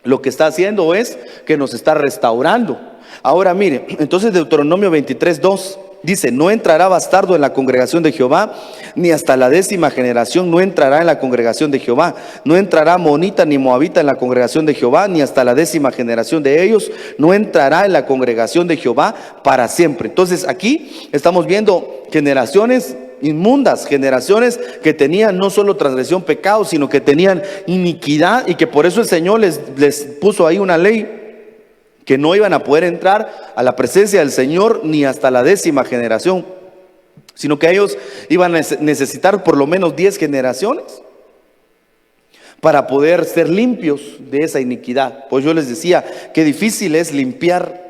lo que está haciendo es que nos está restaurando. Ahora mire, entonces Deuteronomio 23:2 dice: no entrará bastardo en la congregación de Jehová, ni hasta la 10ª generación no entrará en la congregación de Jehová. No entrará monita ni moabita en la congregación de Jehová, ni hasta la 10ª generación de ellos no entrará en la congregación de Jehová para siempre. Entonces aquí estamos viendo generaciones inmundas, generaciones que tenían no solo transgresión, pecado, sino que tenían iniquidad, y que por eso el Señor les puso ahí una ley, que no iban a poder entrar a la presencia del Señor ni hasta la 10ª generación, sino que ellos iban a necesitar por lo menos 10 generaciones para poder ser limpios de esa iniquidad. Pues yo les decía, qué difícil es limpiar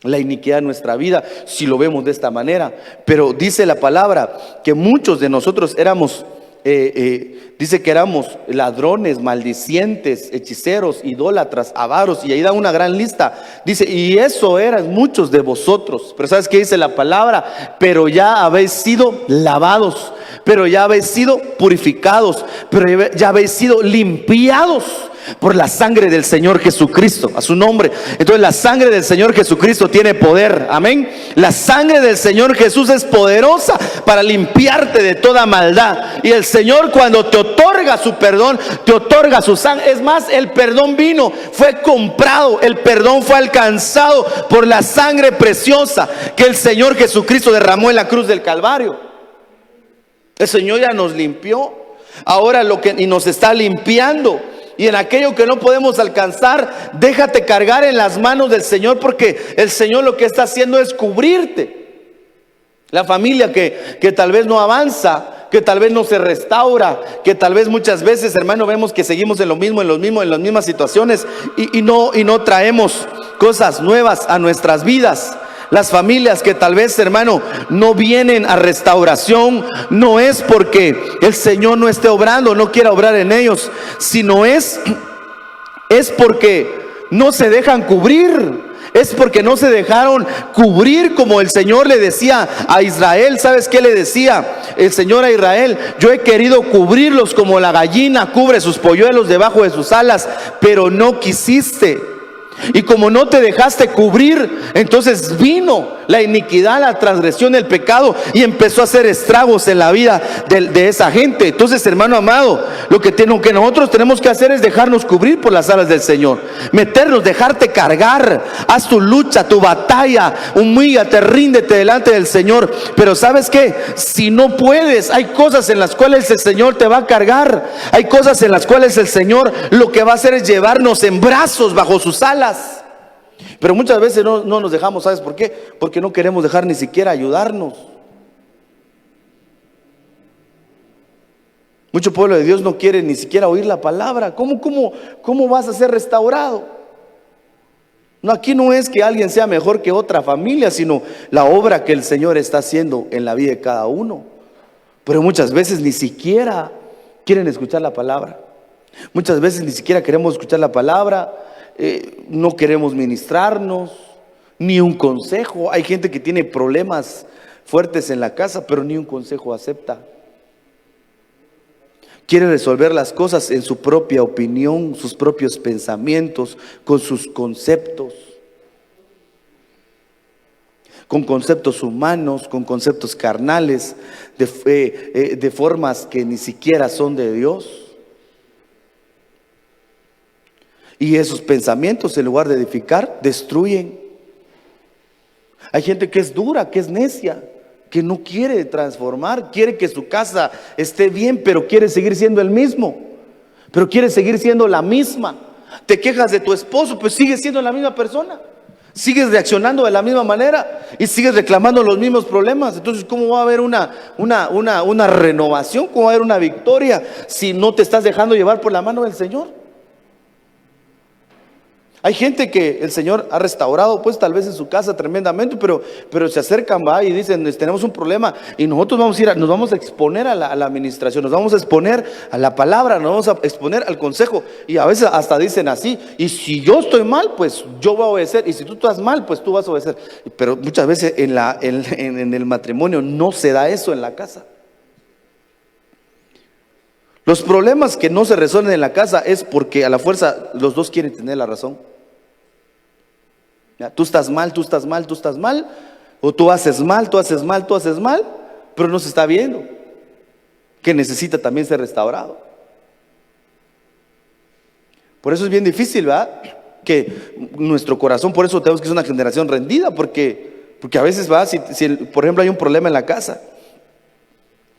la iniquidad de nuestra vida, si lo vemos de esta manera. Pero dice la palabra que muchos de nosotros éramos, dice que éramos ladrones, maldicientes, hechiceros, idólatras, avaros, y ahí da una gran lista. Dice, y eso eran muchos de vosotros. Pero ¿sabes qué dice la palabra? Pero ya habéis sido lavados, pero ya habéis sido purificados, pero ya habéis sido limpiados por la sangre del Señor Jesucristo, a su nombre. Entonces la sangre del Señor Jesucristo tiene poder, amén. La sangre del Señor Jesús es poderosa para limpiarte de toda maldad. Y el Señor, cuando te otorga su perdón, te otorga su sangre. Es más, el perdón vino, fue comprado, el perdón fue alcanzado por la sangre preciosa que el Señor Jesucristo derramó en la cruz del Calvario. El Señor ya nos limpió, ahora y nos está limpiando. Y en aquello que no podemos alcanzar, déjate cargar en las manos del Señor, porque el Señor lo que está haciendo es cubrirte. La familia que tal vez no avanza, que tal vez no se restaura, que tal vez muchas veces, hermano, vemos que seguimos en las mismas situaciones y no traemos cosas nuevas a nuestras vidas. Las familias que tal vez, hermano, no vienen a restauración, no es porque el Señor no esté obrando, no quiera obrar en ellos, sino es porque no se dejan cubrir. Es porque no se dejaron cubrir, como el Señor le decía a Israel. ¿Sabes qué le decía el Señor a Israel? Yo he querido cubrirlos como la gallina cubre sus polluelos debajo de sus alas, pero no quisiste. Y como no te dejaste cubrir, entonces vino la iniquidad, la transgresión, el pecado, y empezó a hacer estragos en la vida de esa gente. Entonces, hermano amado, lo que nosotros tenemos que hacer es dejarnos cubrir por las alas del Señor, meternos, dejarte cargar. Haz tu lucha, tu batalla, humíllate, ríndete delante del Señor. Pero ¿sabes qué? Si no puedes, hay cosas en las cuales el Señor te va a cargar. Hay cosas en las cuales el Señor lo que va a hacer es llevarnos en brazos bajo sus alas. Pero muchas veces no nos dejamos. ¿Sabes por qué? Porque no queremos dejar ni siquiera ayudarnos. Mucho pueblo de Dios no quiere ni siquiera oír la palabra. ¿Cómo vas a ser restaurado? No, aquí no es que alguien sea mejor que otra familia, sino la obra que el Señor está haciendo en la vida de cada uno. Pero muchas veces ni siquiera quieren escuchar la palabra. Muchas veces ni siquiera queremos escuchar la palabra. No queremos ministrarnos, ni un consejo. Hay gente que tiene problemas fuertes en la casa, pero ni un consejo acepta. Quiere resolver las cosas en su propia opinión, sus propios pensamientos, con sus conceptos, con conceptos humanos, con conceptos carnales, de formas que ni siquiera son de Dios. Y esos pensamientos, en lugar de edificar, destruyen. Hay gente que es dura, que es necia, que no quiere transformar, quiere que su casa esté bien, pero quiere seguir siendo el mismo, pero quiere seguir siendo la misma. Te quejas de tu esposo, pues sigues siendo la misma persona, sigues reaccionando de la misma manera y sigues reclamando los mismos problemas. Entonces, ¿cómo va a haber una renovación? ¿Cómo va a haber una victoria si no te estás dejando llevar por la mano del Señor? Hay gente que el Señor ha restaurado, pues tal vez en su casa tremendamente, pero se acercan, va, y dicen, tenemos un problema, y nosotros nos vamos a exponer a la administración, nos vamos a exponer a la palabra, nos vamos a exponer al consejo, y a veces hasta dicen así: y si yo estoy mal, pues yo voy a obedecer, y si tú estás mal, pues tú vas a obedecer. Pero muchas veces en el matrimonio no se da eso en la casa. Los problemas que no se resuelven en la casa es porque a la fuerza los dos quieren tener la razón. Tú estás mal, o tú haces mal, pero no se está viendo que necesita también ser restaurado. Por eso es bien difícil, ¿verdad? Que nuestro corazón, por eso tenemos que ser una generación rendida, porque a veces, va, si por ejemplo hay un problema en la casa,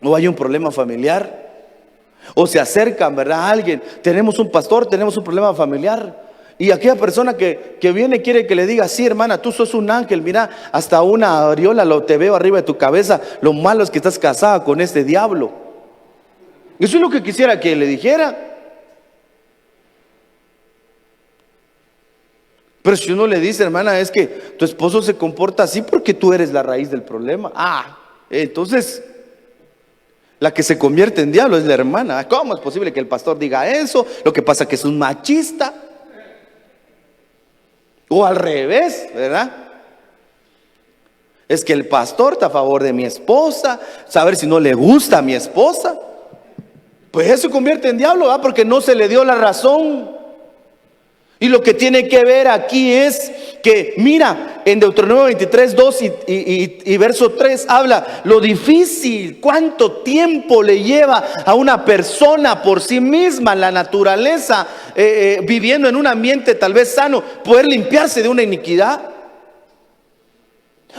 o hay un problema familiar, o se acercan, ¿verdad?, a alguien, tenemos un pastor, tenemos un problema familiar, y aquella persona que viene quiere que le diga: sí, hermana, tú sos un ángel, mira, hasta una aureola te veo arriba de tu cabeza, lo malo es que estás casada con este diablo. Eso es lo que quisiera que le dijera. Pero si uno le dice, hermana, es que tu esposo se comporta así porque tú eres la raíz del problema. Entonces la que se convierte en diablo es la hermana. ¿Cómo es posible que el pastor diga eso? Lo que pasa es que es un machista. O al revés, ¿verdad? Es que el pastor está a favor de mi esposa, saber si no le gusta a mi esposa. Pues eso se convierte en diablo, ¿verdad? Porque no se le dio la razón. Y lo que tiene que ver aquí es que, mira, en Deuteronomio 23, 2 y verso 3 habla lo difícil, cuánto tiempo le lleva a una persona por sí misma, la naturaleza, viviendo en un ambiente tal vez sano, poder limpiarse de una iniquidad.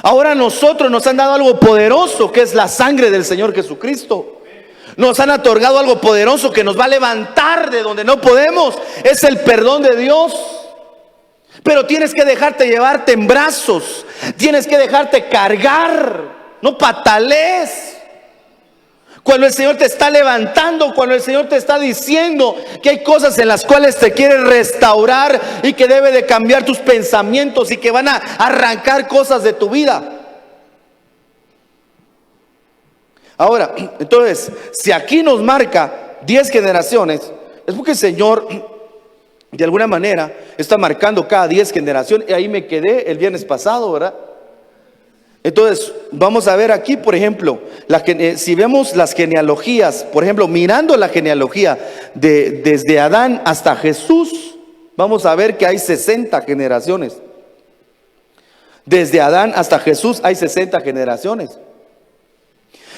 Ahora a nosotros nos han dado algo poderoso, que es la sangre del Señor Jesucristo. Nos han otorgado algo poderoso que nos va a levantar de donde no podemos. Es el perdón de Dios. Pero tienes que dejarte llevarte en brazos. Tienes que dejarte cargar. No patalees. Cuando el Señor te está levantando, cuando el Señor te está diciendo que hay cosas en las cuales te quiere restaurar y que debe de cambiar tus pensamientos y que van a arrancar cosas de tu vida. Ahora, entonces, si aquí nos marca 10 generaciones, es porque el Señor, de alguna manera, está marcando cada 10 generaciones. Y ahí me quedé el viernes pasado, ¿verdad? Entonces, vamos a ver aquí, por ejemplo, si vemos las genealogías, por ejemplo, mirando la genealogía desde Adán hasta Jesús, vamos a ver que hay 60 generaciones. Desde Adán hasta Jesús hay 60 generaciones.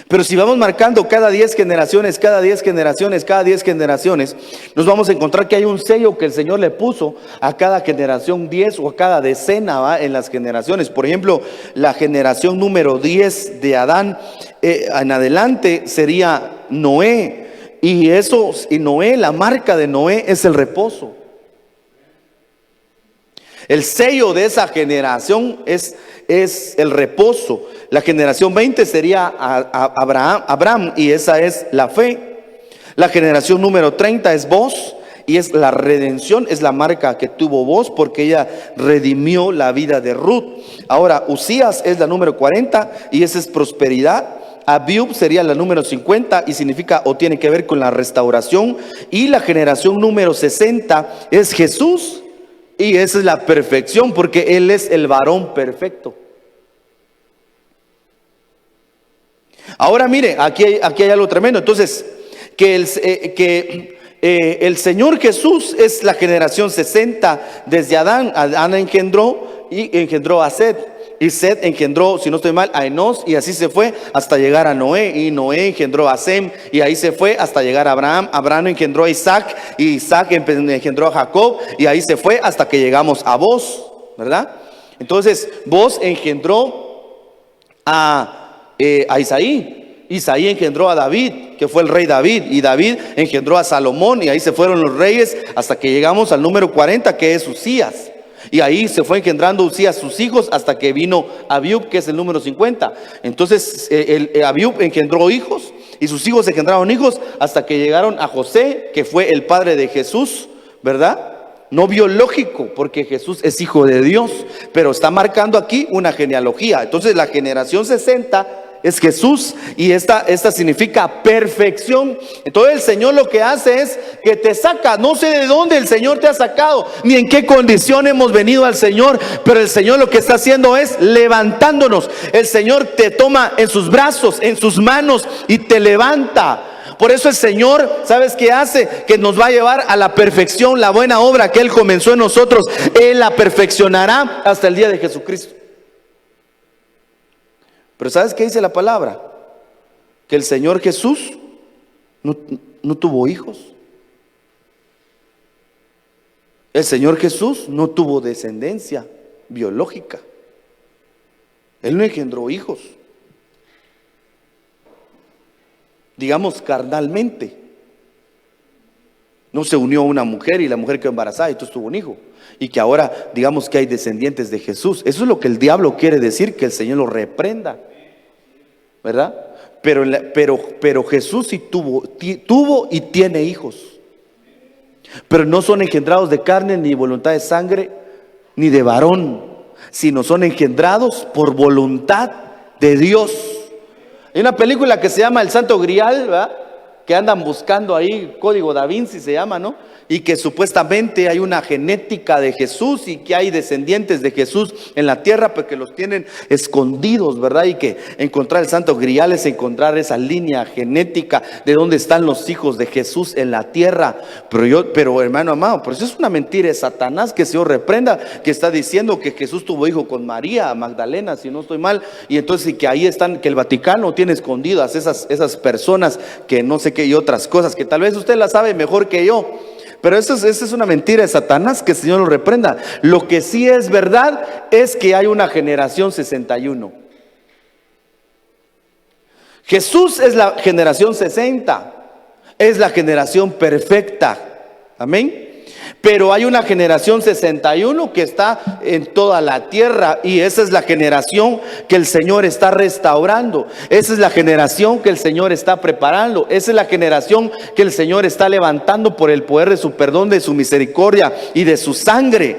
Pero si vamos marcando cada 10 generaciones, cada 10 generaciones, cada 10 generaciones, nos vamos a encontrar que hay un sello que el Señor le puso a cada generación 10 o a cada decena, ¿va? En las generaciones. Por ejemplo, la generación número 10 de Adán en adelante sería Noé. Y Noé, la marca de Noé es el reposo. El sello de esa generación es el reposo. La generación 20 sería Abraham, y esa es la fe. La generación número 30 es Boz, y es la redención, es la marca que tuvo Boz, porque ella redimió la vida de Ruth. Ahora, Uzías es la número 40, y esa es prosperidad. Abiud sería la número 50 y significa o tiene que ver con la restauración. Y la generación número 60 es Jesús. Y esa es la perfección, porque Él es el varón perfecto. Ahora mire, aquí hay algo tremendo. Entonces, que el Señor Jesús es la generación 60 desde Adán. Adán engendró a Set. Y Set engendró, si no estoy mal, a Enos, y así se fue hasta llegar a Noé. Y Noé engendró a Sem, y ahí se fue hasta llegar a Abraham. Abraham engendró a Isaac, y Isaac engendró a Jacob, y ahí se fue hasta que llegamos a Boz, ¿verdad? Entonces, Boz engendró a Isaí. Isaí engendró a David, que fue el rey David, y David engendró a Salomón, y ahí se fueron los reyes hasta que llegamos al número 40, que es Uzías. Y ahí se fue engendrando Uzías sus hijos hasta que vino Abiud, que es el número 50. Entonces Abiud engendró hijos, y sus hijos engendraron hijos hasta que llegaron a José, que fue el padre de Jesús, ¿verdad? No biológico, porque Jesús es hijo de Dios, pero está marcando aquí una genealogía. Entonces la generación 60 es Jesús, y esta significa perfección. Entonces el Señor lo que hace es que te saca. No sé de dónde el Señor te ha sacado, ni en qué condición hemos venido al Señor, pero el Señor lo que está haciendo es levantándonos. El Señor te toma en sus brazos, en sus manos, y te levanta. Por eso el Señor, ¿sabes qué hace? Que nos va a llevar a la perfección. La buena obra que Él comenzó en nosotros, Él la perfeccionará hasta el día de Jesucristo. Pero ¿sabes qué dice la palabra? Que el Señor Jesús no tuvo hijos. El Señor Jesús no tuvo descendencia biológica. Él no engendró hijos, digamos carnalmente. No se unió a una mujer y la mujer quedó embarazada y entonces tuvo un hijo. Y que ahora digamos que hay descendientes de Jesús. Eso es lo que el diablo quiere decir, que el Señor lo reprenda, ¿verdad? Pero Jesús sí tuvo y tiene hijos. Pero no son engendrados de carne ni voluntad de sangre, ni de varón, sino son engendrados por voluntad de Dios. Hay una película que se llama El Santo Grial, ¿verdad?, que andan buscando ahí, Código Da Vinci se llama, ¿no? Y que supuestamente hay una genética de Jesús y que hay descendientes de Jesús en la tierra, pero que los tienen escondidos, ¿verdad? Y que encontrar el Santo Grial es encontrar esa línea genética de dónde están los hijos de Jesús en la tierra. Pero hermano amado, por eso es una mentira de Satanás, que el Señor reprenda, que está diciendo que Jesús tuvo hijo con María Magdalena, si no estoy mal, y entonces que ahí están, que el Vaticano tiene escondidas esas personas que no sé qué y otras cosas, que tal vez usted las sabe mejor que yo. Pero esa es una mentira de Satanás, que el Señor lo reprenda. Lo que sí es verdad es que hay una generación 61. Jesús es la generación 60, es la generación perfecta. Amén. Pero hay una generación 61 que está en toda la tierra, y esa es la generación que el Señor está restaurando. Esa es la generación que el Señor está preparando. Esa es la generación que el Señor está levantando por el poder de su perdón, de su misericordia y de su sangre.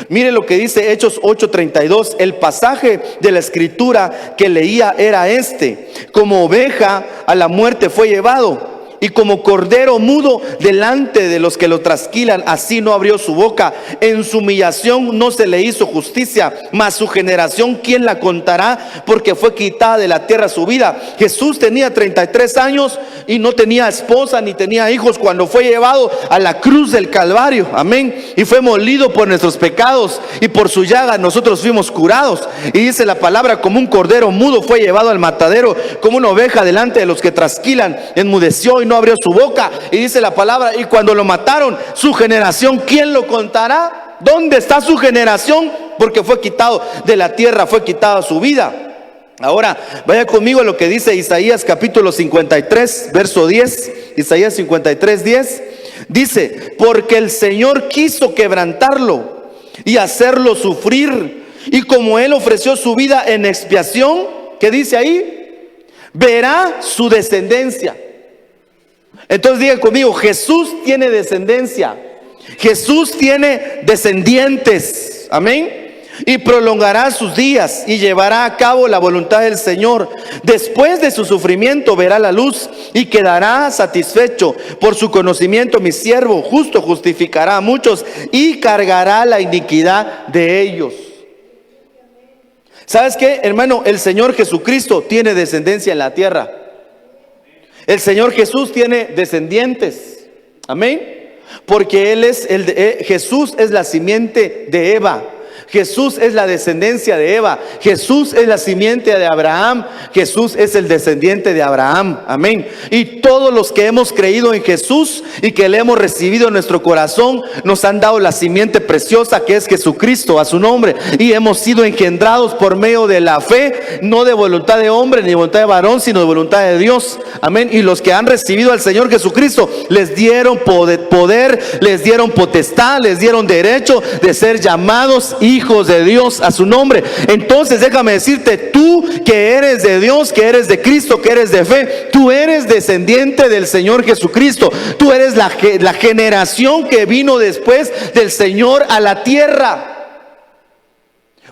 Mire lo que dice Hechos 8:32. El pasaje de la escritura que leía era este: como oveja a la muerte fue llevado, y como cordero mudo delante de los que lo trasquilan, así no abrió su boca. En su humillación no se le hizo justicia. Mas su generación, ¿quién la contará? Porque fue quitada de la tierra su vida. Jesús tenía 33 años y no tenía esposa ni tenía hijos cuando fue llevado a la cruz del Calvario. Amén. Y fue molido por nuestros pecados, y por su llaga nosotros fuimos curados. Y dice la palabra: como un cordero mudo fue llevado al matadero, como una oveja delante de los que trasquilan, enmudeció y no abrió su boca. Y dice la palabra: y cuando lo mataron, su generación, ¿quién lo contará? ¿Dónde está su generación? Porque fue quitado de la tierra, fue quitada su vida. Ahora vaya conmigo a lo que dice Isaías capítulo 53 verso 10. Isaías 53, 10 dice: porque el Señor quiso quebrantarlo y hacerlo sufrir, y como él ofreció su vida en expiación, ¿qué dice ahí? Verá su descendencia. Entonces diga conmigo: Jesús tiene descendencia, Jesús tiene descendientes. Amén. Y prolongará sus días y llevará a cabo la voluntad del Señor. Después de su sufrimiento verá la luz y quedará satisfecho. Por su conocimiento mi siervo justo justificará a muchos y cargará la iniquidad de ellos. ¿Sabes qué, hermano? El Señor Jesucristo tiene descendencia en la tierra. El Señor Jesús tiene descendientes. Amén. Porque Jesús es la simiente de Eva. Jesús es la descendencia de Eva. Jesús es la simiente de Abraham. Jesús es el descendiente de Abraham. Amén. Y todos los que hemos creído en Jesús y que le hemos recibido en nuestro corazón, nos han dado la simiente preciosa que es Jesucristo, a su nombre. Y hemos sido engendrados por medio de la fe, no de voluntad de hombre ni de voluntad de varón, sino de voluntad de Dios. Amén. Y los que han recibido al Señor Jesucristo, les dieron poder, les dieron potestad, les dieron derecho de ser llamados hijos de Dios, a su nombre. Entonces déjame decirte: tú que eres de Dios, que eres de Cristo, que eres de fe, tú eres descendiente del Señor Jesucristo. Tú eres la generación que vino después del Señor a la tierra.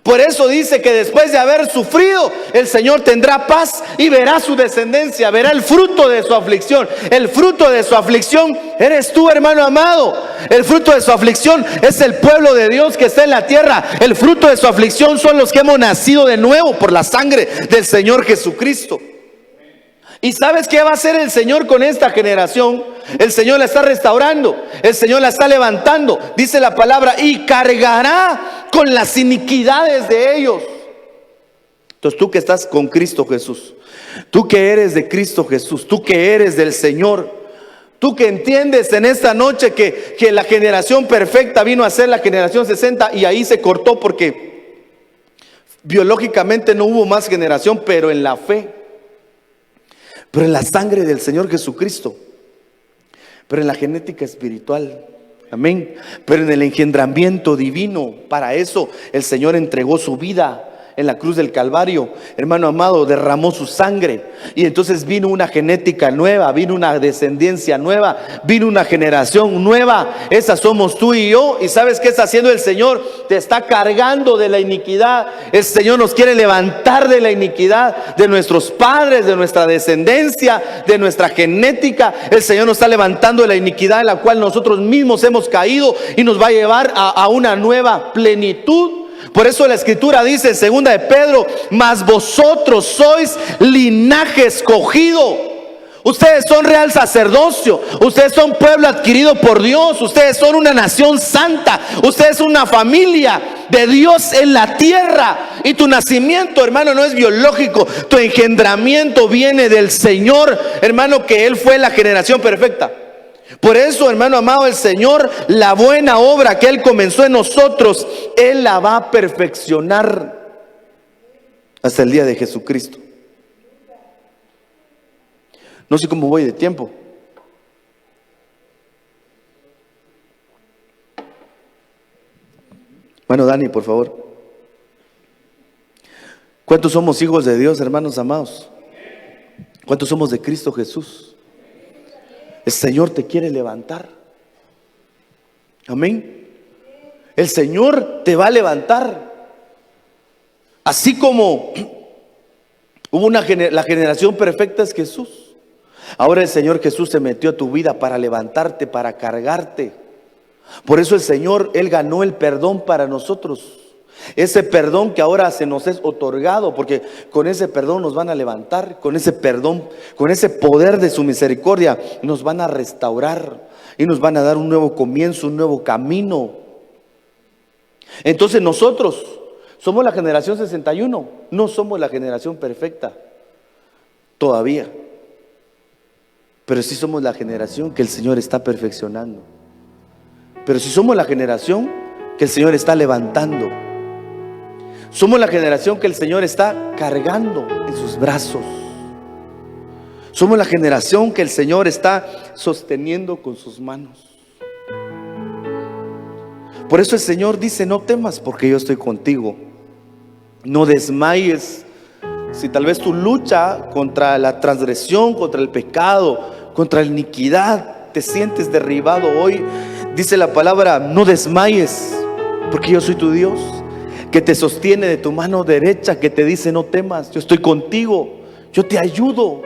Por eso dice que después de haber sufrido, el Señor tendrá paz y verá su descendencia, verá el fruto de su aflicción. El fruto de su aflicción eres tú, hermano amado. El fruto de su aflicción es el pueblo de Dios que está en la tierra. El fruto de su aflicción son los que hemos nacido de nuevo por la sangre del Señor Jesucristo. ¿Y sabes qué va a hacer el Señor con esta generación? El Señor la está restaurando, el Señor la está levantando. Dice la palabra: y cargará con las iniquidades de ellos. Entonces tú que estás con Cristo Jesús, tú que eres de Cristo Jesús, tú que eres del Señor, tú que entiendes en esta noche que la generación perfecta vino a ser la generación 60 y ahí se cortó porque biológicamente no hubo más generación, pero en la fe, pero en la sangre del Señor Jesucristo, pero en la genética espiritual. Amén. Pero en el engendramiento divino, para eso el Señor entregó su vida. en la cruz del Calvario, hermano amado, derramó su sangre. Y entonces vino una genética nueva, vino una descendencia nueva, vino una generación nueva. Esa somos tú y yo. ¿Y sabes qué está haciendo el Señor? Te está cargando de la iniquidad. El Señor nos quiere levantar de la iniquidad de nuestros padres, de nuestra descendencia, de nuestra genética. El Señor nos está levantando de la iniquidad en la cual nosotros mismos hemos caído, y nos va a llevar a una nueva plenitud. Por eso la Escritura dice en 2 de Pedro: mas vosotros sois linaje escogido. Ustedes son real sacerdocio, ustedes son pueblo adquirido por Dios, ustedes son una nación santa, ustedes son una familia de Dios en la tierra. Y tu nacimiento, hermano, no es biológico, tu engendramiento viene del Señor, hermano, que Él fue la generación perfecta. Por eso, hermano amado, el Señor, la buena obra que Él comenzó en nosotros, Él la va a perfeccionar hasta el día de Jesucristo. No sé cómo voy de tiempo. Bueno, Dani, por favor. ¿Cuántos somos hijos de Dios, hermanos amados? ¿Cuántos somos de Cristo Jesús? El Señor te quiere levantar. Amén. El Señor te va a levantar. Así como hubo la generación perfecta es Jesús. Ahora el Señor Jesús se metió a tu vida para levantarte, para cargarte. Por eso el Señor, Él ganó el perdón para nosotros. Ese perdón que ahora se nos es otorgado, porque con ese perdón nos van a levantar, con ese perdón, con ese poder de su misericordia, nos van a restaurar y nos van a dar un nuevo comienzo, un nuevo camino. Entonces nosotros somos la generación 61, no somos la generación perfecta todavía, pero sí somos la generación que el Señor está perfeccionando. Pero sí somos la generación que el Señor está levantando. Somos la generación que el Señor está cargando en sus brazos. Somos la generación que el Señor está sosteniendo con sus manos. Por eso el Señor dice: no temas, porque yo estoy contigo. No desmayes. Si tal vez tu lucha contra la transgresión, contra el pecado, contra la iniquidad, te sientes derribado hoy, dice la palabra: no desmayes, porque yo soy tu Dios, que te sostiene de tu mano derecha, que te dice: no temas, yo estoy contigo, yo te ayudo.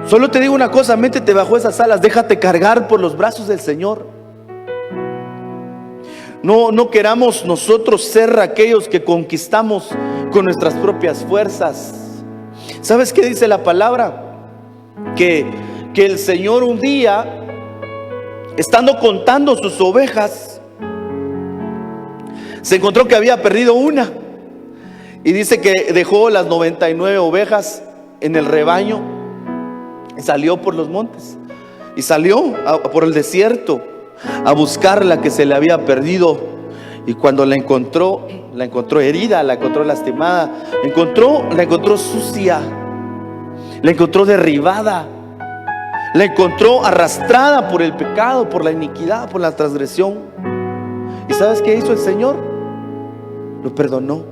Solo te digo una cosa: métete bajo esas alas, déjate cargar por los brazos del Señor. No queramos nosotros ser aquellos que conquistamos con nuestras propias fuerzas. ¿Sabes qué dice la palabra? Que el Señor un día, estando contando sus ovejas, se encontró que había perdido una. Y dice que dejó las 99 ovejas en el rebaño y salió por los montes. Y salió por el desierto a buscar la que se le había perdido. Y cuando la encontró herida, la encontró lastimada, la encontró sucia, la encontró derribada, la encontró arrastrada por el pecado, por la iniquidad, por la transgresión. ¿Y sabes qué hizo el Señor? Lo perdonó.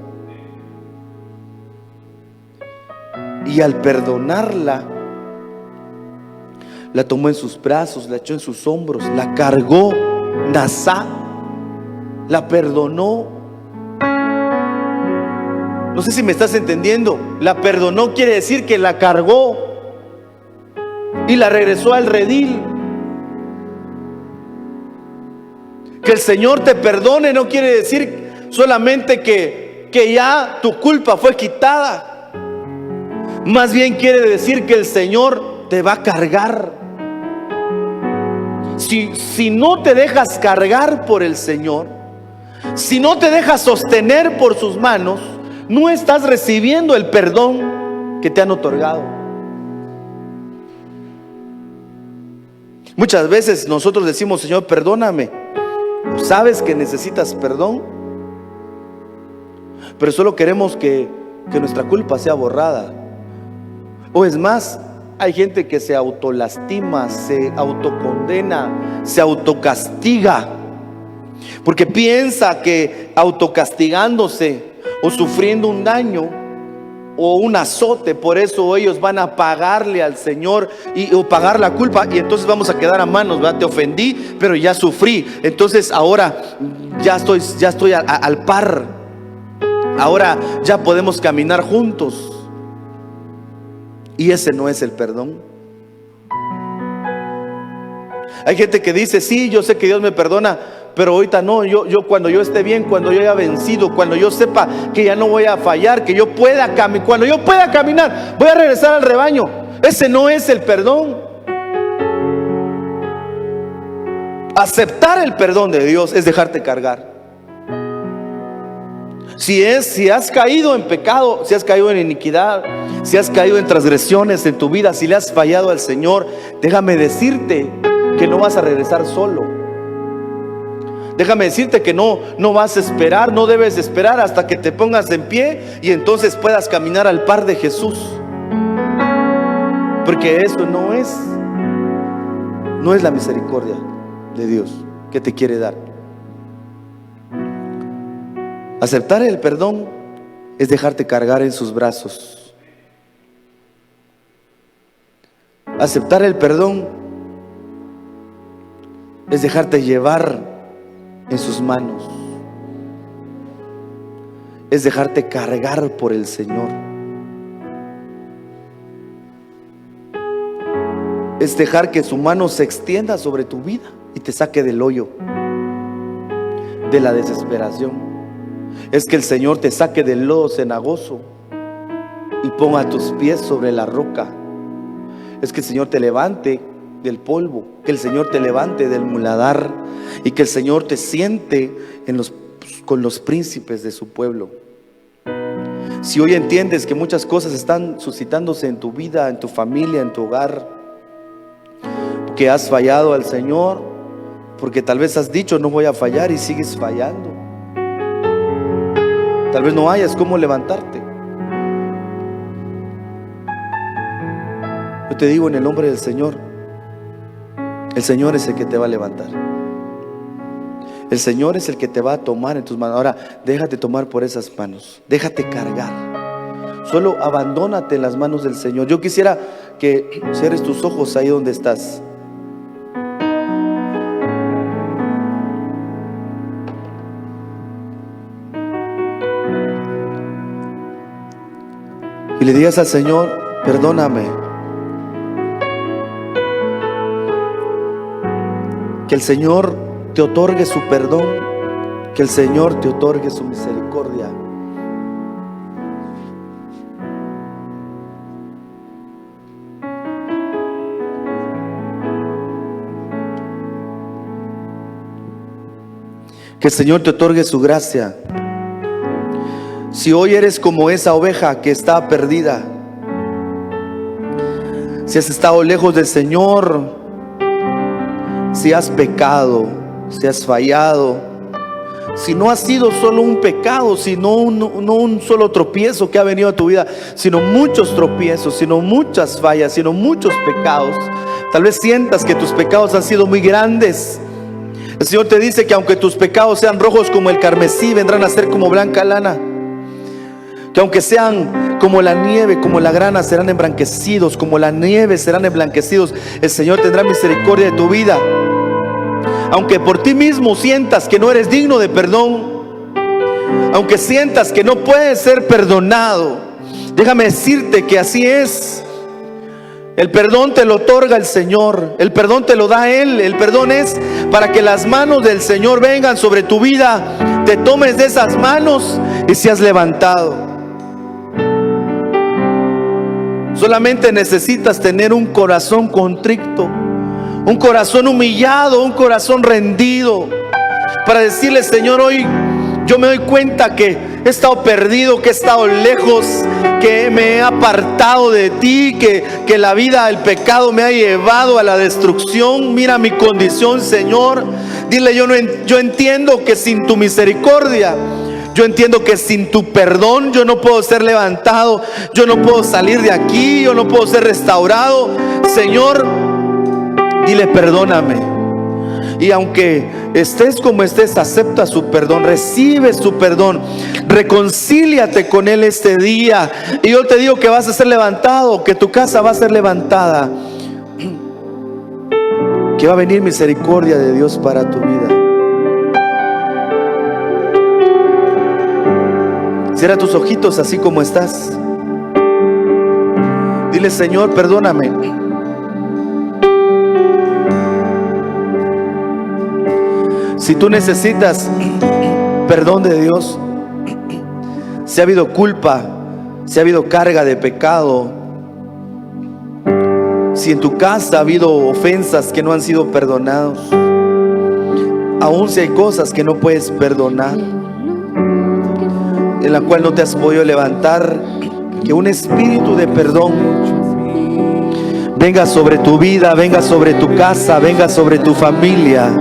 Y al perdonarla, la tomó en sus brazos, la echó en sus hombros, la cargó, Nazá, la perdonó. No sé si me estás entendiendo. La perdonó quiere decir que la cargó y la regresó al redil. Que el Señor te perdone no quiere decir solamente que ya tu culpa fue quitada. Más bien quiere decir que el Señor te va a cargar. Si no te dejas cargar por el Señor, si no te dejas sostener por sus manos, no estás recibiendo el perdón que te han otorgado. Muchas veces nosotros decimos: Señor, perdóname. Sabes que necesitas perdón, pero solo queremos que nuestra culpa sea borrada. O es más, hay gente que se autolastima, se autocondena, se autocastiga, porque piensa que autocastigándose o sufriendo un daño o un azote. Por eso ellos van a pagarle al Señor o pagar la culpa, y entonces vamos a quedar a manos, ¿verdad? Te ofendí, pero ya sufrí, entonces ahora ya estoy al par, ahora ya podemos caminar juntos. Y ese no es el perdón. Hay gente que dice: sí, yo sé que Dios me perdona, pero ahorita no. Yo cuando yo esté bien, cuando yo haya vencido, cuando yo sepa que ya no voy a fallar, que yo pueda caminar, cuando yo pueda caminar, voy a regresar al rebaño. Ese no es el perdón. Aceptar el perdón de Dios es dejarte cargar. Si has caído en pecado, si has caído en iniquidad, si has caído en transgresiones en tu vida, si le has fallado al Señor, déjame decirte que no vas a regresar solo. Déjame decirte que no vas a esperar, no debes esperar hasta que te pongas en pie y entonces puedas caminar al par de Jesús. Porque eso no es la misericordia de Dios que te quiere dar. Aceptar el perdón es dejarte cargar en sus brazos. Aceptar el perdón es dejarte llevar en sus manos. Es dejarte cargar por el Señor. Es dejar que su mano se extienda sobre tu vida y te saque del hoyo, de la desesperación. Es que el Señor te saque del lodo cenagoso y ponga tus pies sobre la roca. Es que el Señor te levante del polvo, que el Señor te levante del muladar y que el Señor te siente con los príncipes de su pueblo. Si hoy entiendes que muchas cosas están suscitándose en tu vida, en tu familia, en tu hogar, que has fallado al Señor, porque tal vez has dicho no voy a fallar y sigues fallando. Tal vez no hayas cómo levantarte. Yo te digo en el nombre del Señor, el Señor es el que te va a levantar. El Señor es el que te va a tomar en tus manos. Ahora, déjate tomar por esas manos. Déjate cargar. Solo abandónate en las manos del Señor. Yo quisiera que cierres tus ojos ahí donde estás. Y le digas al Señor: perdóname. Que el Señor te otorgue su perdón. Que el Señor te otorgue su misericordia. Que el Señor te otorgue su gracia. Si hoy eres como esa oveja que está perdida, si has estado lejos del Señor, si has pecado, si has fallado, si no ha sido solo un pecado, sino no un solo tropiezo que ha venido a tu vida, sino muchos tropiezos, sino muchas fallas, sino muchos pecados. Tal vez sientas que tus pecados han sido muy grandes. El Señor te dice que aunque tus pecados sean rojos como el carmesí, vendrán a ser como blanca lana. Que aunque sean como la nieve, como la grana, serán emblanquecidos, como la nieve serán emblanquecidos. El Señor tendrá misericordia de tu vida. Aunque por ti mismo sientas que no eres digno de perdón, aunque sientas que no puedes ser perdonado, déjame decirte que así es. El perdón te lo otorga el Señor, el perdón te lo da Él. El perdón es para que las manos del Señor vengan sobre tu vida, te tomes de esas manos y seas levantado. Solamente necesitas tener un corazón contrito, un corazón humillado, un corazón rendido, para decirle: Señor, hoy yo me doy cuenta que he estado perdido, que he estado lejos, que me he apartado de ti, que la vida, el pecado me ha llevado a la destrucción. Mira mi condición, Señor. Dile: yo entiendo que sin tu misericordia, yo entiendo que sin tu perdón yo no puedo ser levantado, yo no puedo salir de aquí, yo no puedo ser restaurado. Señor, dile: perdóname. Y aunque estés como estés, acepta su perdón, recibe su perdón, reconcíliate con Él este día. Y yo te digo que vas a ser levantado, que tu casa va a ser levantada, que va a venir misericordia de Dios para tu vida. Cierra tus ojitos así como estás. Dile: Señor, perdóname. Si tú necesitas perdón de Dios, si ha habido culpa, si ha habido carga de pecado, si en tu casa ha habido ofensas que no han sido perdonados, aún si hay cosas que no puedes perdonar, en la cual no te has podido levantar, que un espíritu de perdón venga sobre tu vida, venga sobre tu casa, venga sobre tu familia,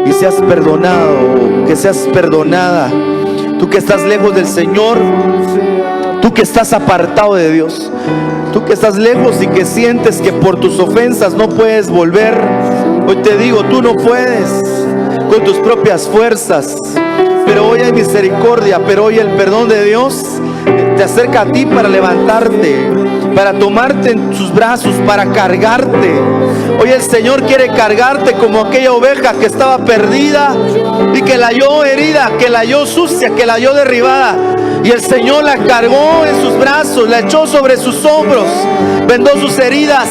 y seas perdonado, que seas perdonada. Tú que estás lejos del Señor, tú que estás apartado de Dios, tú que estás lejos y que sientes que por tus ofensas no puedes volver, hoy te digo, tú no puedes con tus propias fuerzas, pero hoy hay misericordia, pero hoy el perdón de Dios te acerca a ti para levantarte, para tomarte en sus brazos, para cargarte. Hoy el Señor quiere cargarte como aquella oveja que estaba perdida y que la halló herida, que la halló sucia, que la halló derribada. Y el Señor la cargó en sus brazos, la echó sobre sus hombros, vendó sus heridas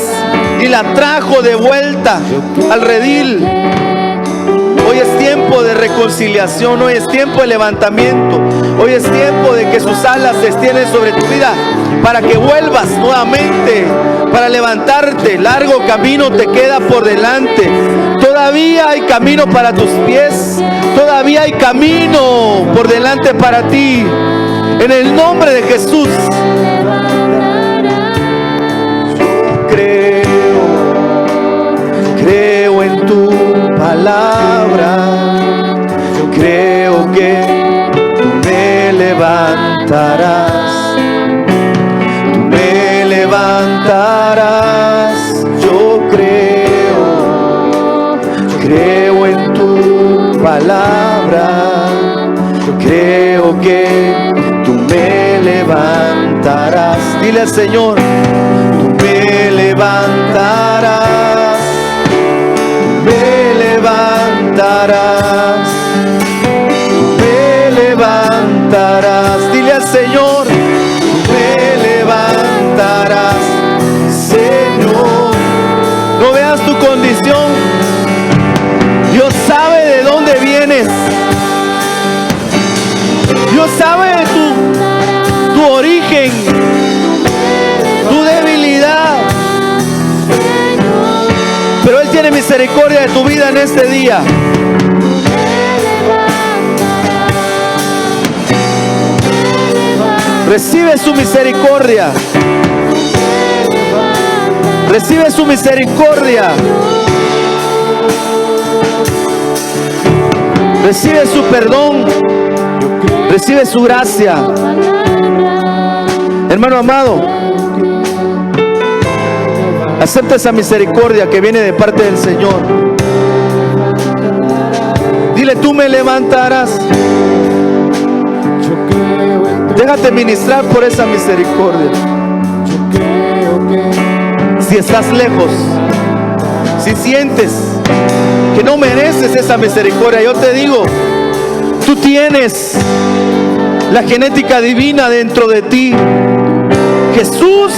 y la trajo de vuelta al redil. Hoy es tiempo de reconciliación, hoy es tiempo de levantamiento, hoy es tiempo de que sus alas se extienden sobre tu vida para que vuelvas nuevamente, para levantarte. Largo camino te queda por delante, todavía hay camino para tus pies, todavía hay camino por delante para ti. En el nombre de Jesús, creo en tu palabra, yo creo que tú me levantarás, yo creo en tu palabra, yo creo que tú me levantarás. Dile al Señor: tú me levantarás, me levantarás, me levantarás. Dile al Señor: me levantarás, Señor. No veas tu condición, Dios sabe de dónde vienes, Dios sabe de tu origen, tu debilidad, pero Él tiene misericordia de tu vida en este día. Recibe su misericordia, recibe su misericordia, recibe su perdón, recibe su gracia. Hermano amado, acepta esa misericordia que viene de parte del Señor. Dile: tú me levantarás. Déjate ministrar por esa misericordia. Si estás lejos, si sientes que no mereces esa misericordia, yo te digo, tú tienes la genética divina dentro de ti. Jesús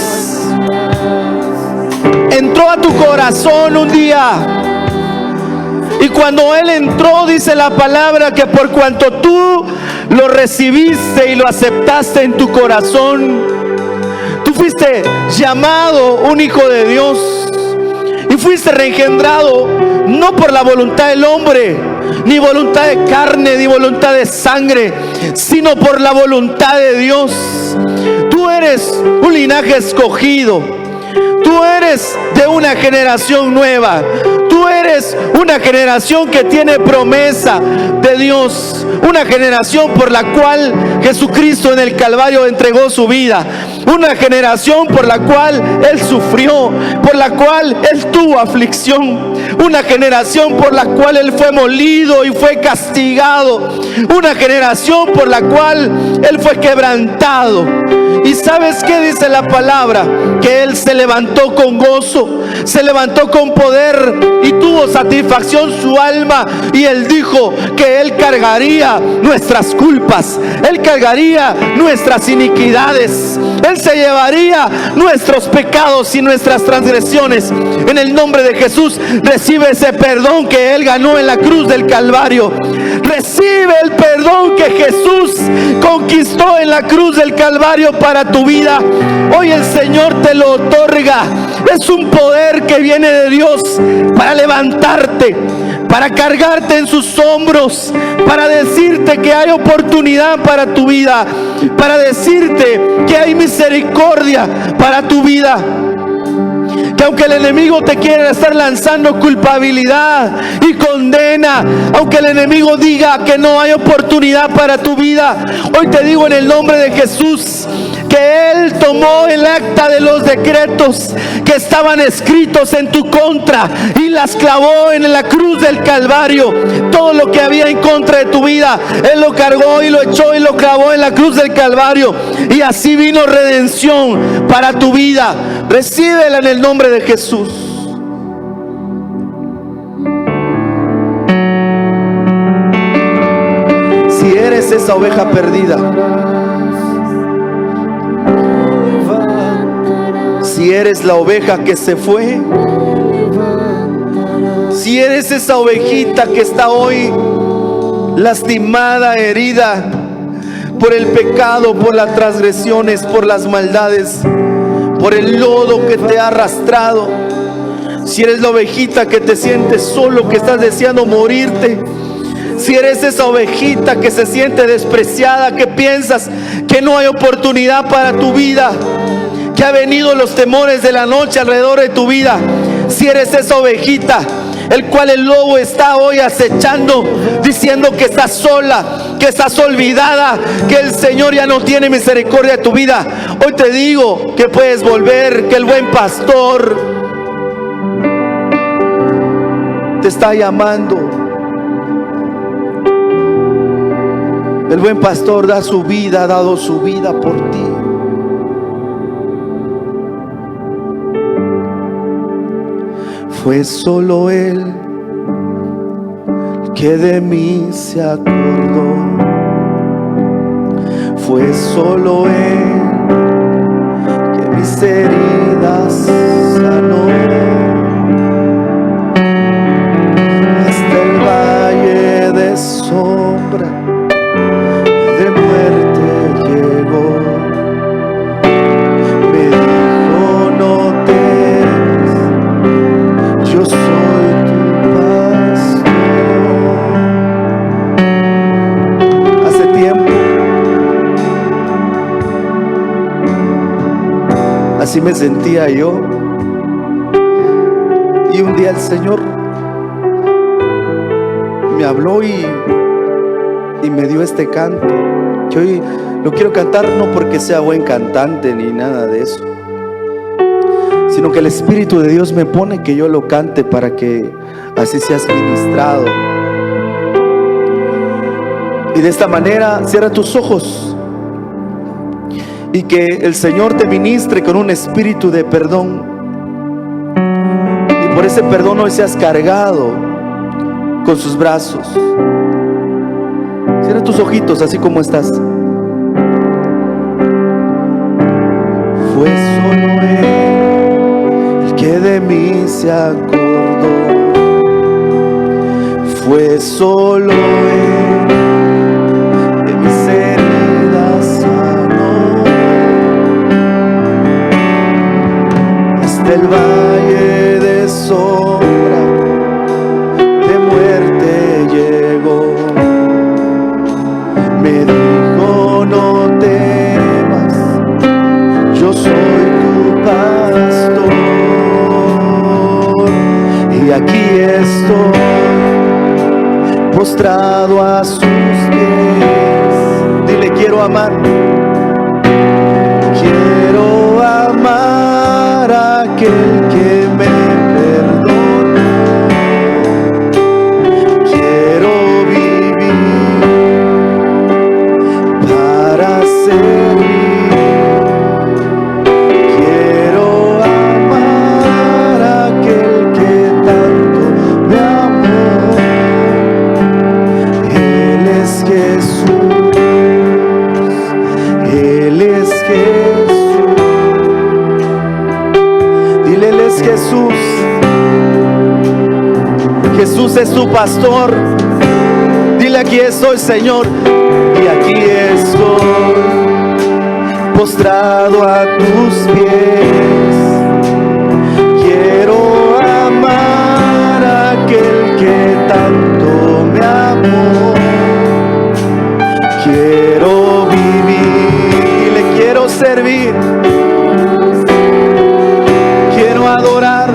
entró a tu corazón un día, y cuando Él entró, dice la palabra que por cuanto tú lo recibiste y lo aceptaste en tu corazón, tú fuiste llamado un hijo de Dios y fuiste reengendrado, no por la voluntad del hombre, ni voluntad de carne, ni voluntad de sangre, sino por la voluntad de Dios. Tú eres un linaje escogido, tú eres de una generación nueva, tú eres una generación que tiene promesa de Dios, una generación por la cual Jesucristo en el Calvario entregó su vida, una generación por la cual Él sufrió, por la cual Él tuvo aflicción, una generación por la cual Él fue molido y fue castigado, una generación por la cual Él fue quebrantado. ¿Y sabes qué dice la palabra? Que Él se levantó con gozo, se levantó con poder y tuvo satisfacción su alma. Y Él dijo que Él cargaría nuestras culpas, Él cargaría nuestras iniquidades, Él se llevaría nuestros pecados y nuestras transgresiones. En el nombre de Jesús, recibe ese perdón que Él ganó en la cruz del Calvario. Recibe el perdón que Jesús conquistó en la cruz del Calvario para tu vida. Hoy el Señor te lo otorga. Es un poder que viene de Dios para levantarte, para cargarte en sus hombros, para decirte que hay oportunidad para tu vida, para decirte que hay misericordia para tu vida. Que aunque el enemigo te quiera estar lanzando culpabilidad y condena, aunque el enemigo diga que no hay oportunidad para tu vida, hoy te digo en el nombre de Jesús que Él tomó el acta de los decretos que estaban escritos en tu contra y las clavó en la cruz del Calvario. Todo lo que había en contra de tu vida, Él lo cargó y lo echó y lo clavó en la cruz del Calvario. Y así vino redención para tu vida. Recíbela en el nombre de Jesús. Si eres esa oveja perdida, si eres la oveja que se fue, si eres esa ovejita que está hoy lastimada, herida por el pecado, por las transgresiones, por las maldades, por el lodo que te ha arrastrado, si eres la ovejita que te sientes solo, que estás deseando morirte, si eres esa ovejita que se siente despreciada, que piensas que no hay oportunidad para tu vida, que ha venido los temores de la noche alrededor de tu vida, si eres esa ovejita el cual el lobo está hoy acechando, diciendo que estás sola, que estás olvidada, que el Señor ya no tiene misericordia de tu vida, hoy te digo que puedes volver, que el buen pastor te está llamando. El buen pastor da su vida, ha dado su vida por ti. Fue solo Él que de mí se acordó. Fue solo Él que mis heridas sanó. Hasta el valle de sombra de muerte llegó. Me dijo: no temas, yo soy tu pastor. Hace tiempo así me sentía yo, y un día el Señor me habló y me dio este canto, que hoy lo quiero cantar no porque sea buen cantante ni nada de eso, sino que el Espíritu de Dios me pone que yo lo cante para que así seas ministrado. Y de esta manera cierra tus ojos y que el Señor te ministre con un espíritu de perdón, y por ese perdón hoy seas cargado con sus brazos. Cierra tus ojitos así como estás. Fue solo Él el que de mí se acordó. Fue solo Él que mis heridas sanó. Hasta el valle de sombra de muerte llegó. Me dijo: no temas, yo soy tu pastor. Y aquí estoy, postrado a sus pies. Dile: quiero amar. Quiero amar a aquel que me perdonó. Jesús es tu pastor. Dile: aquí estoy, Señor, y aquí estoy, postrado a tus pies. Quiero amar a aquel que tanto me amó. Quiero vivir y le quiero servir. Quiero adorar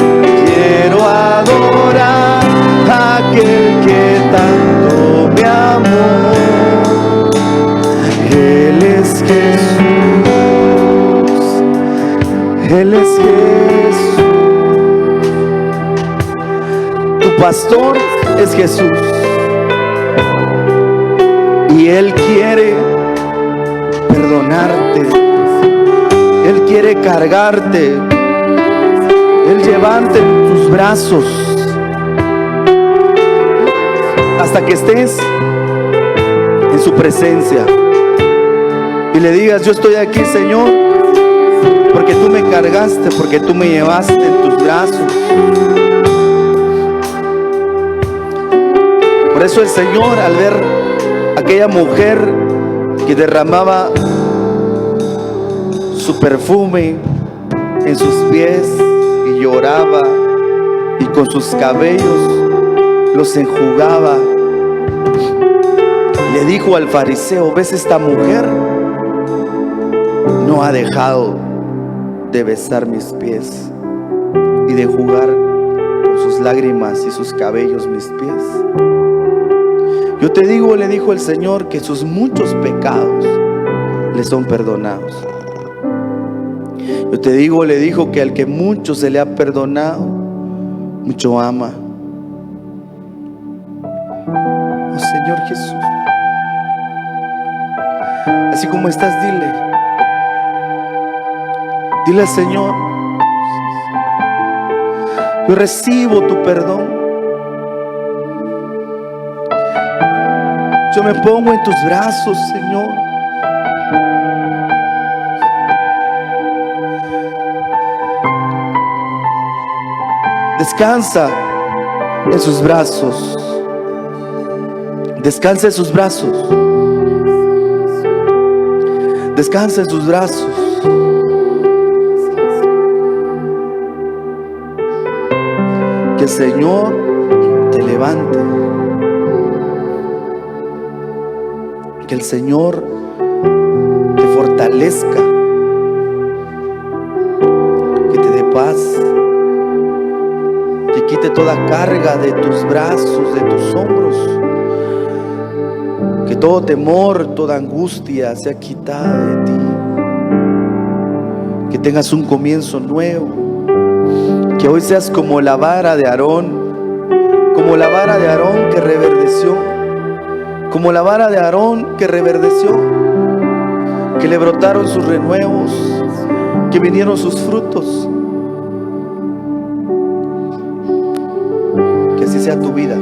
a aquel que tanto me amó. Él es Jesús. Él es Jesús. Tu pastor es Jesús. Y Él quiere perdonarte. Él quiere cargarte. Él llevarte en tus brazos hasta que estés en su presencia y le digas: yo estoy aquí, Señor, porque tú me cargaste, porque tú me llevaste en tus brazos. Por eso el Señor, al ver a aquella mujer que derramaba su perfume en sus pies y lloraba, y con sus cabellos los enjugaba, le dijo al fariseo: ¿ves esta mujer? No ha dejado de besar mis pies y de jugar con sus lágrimas y sus cabellos mis pies. Yo te digo, le dijo el Señor, que sus muchos pecados le son perdonados. Yo te digo, le dijo, que al que mucho se le ha perdonado, mucho ama. Oh Señor Jesús, así como estás, dile al Señor: yo recibo tu perdón. Yo me pongo en tus brazos, Señor. Descansa en sus brazos. Descansa en sus brazos. Descansa en sus brazos. Que el Señor te levante. Que el Señor te fortalezca. Que te dé paz. Que quite toda carga de tus brazos, de tus hombros. Que todo temor, toda angustia sea quitada de ti. Que tengas un comienzo nuevo. Que hoy seas como la vara de Aarón. Como la vara de Aarón que reverdeció. Como la vara de Aarón que reverdeció. Que le brotaron sus renuevos. Que vinieron sus frutos. Que así sea tu vida.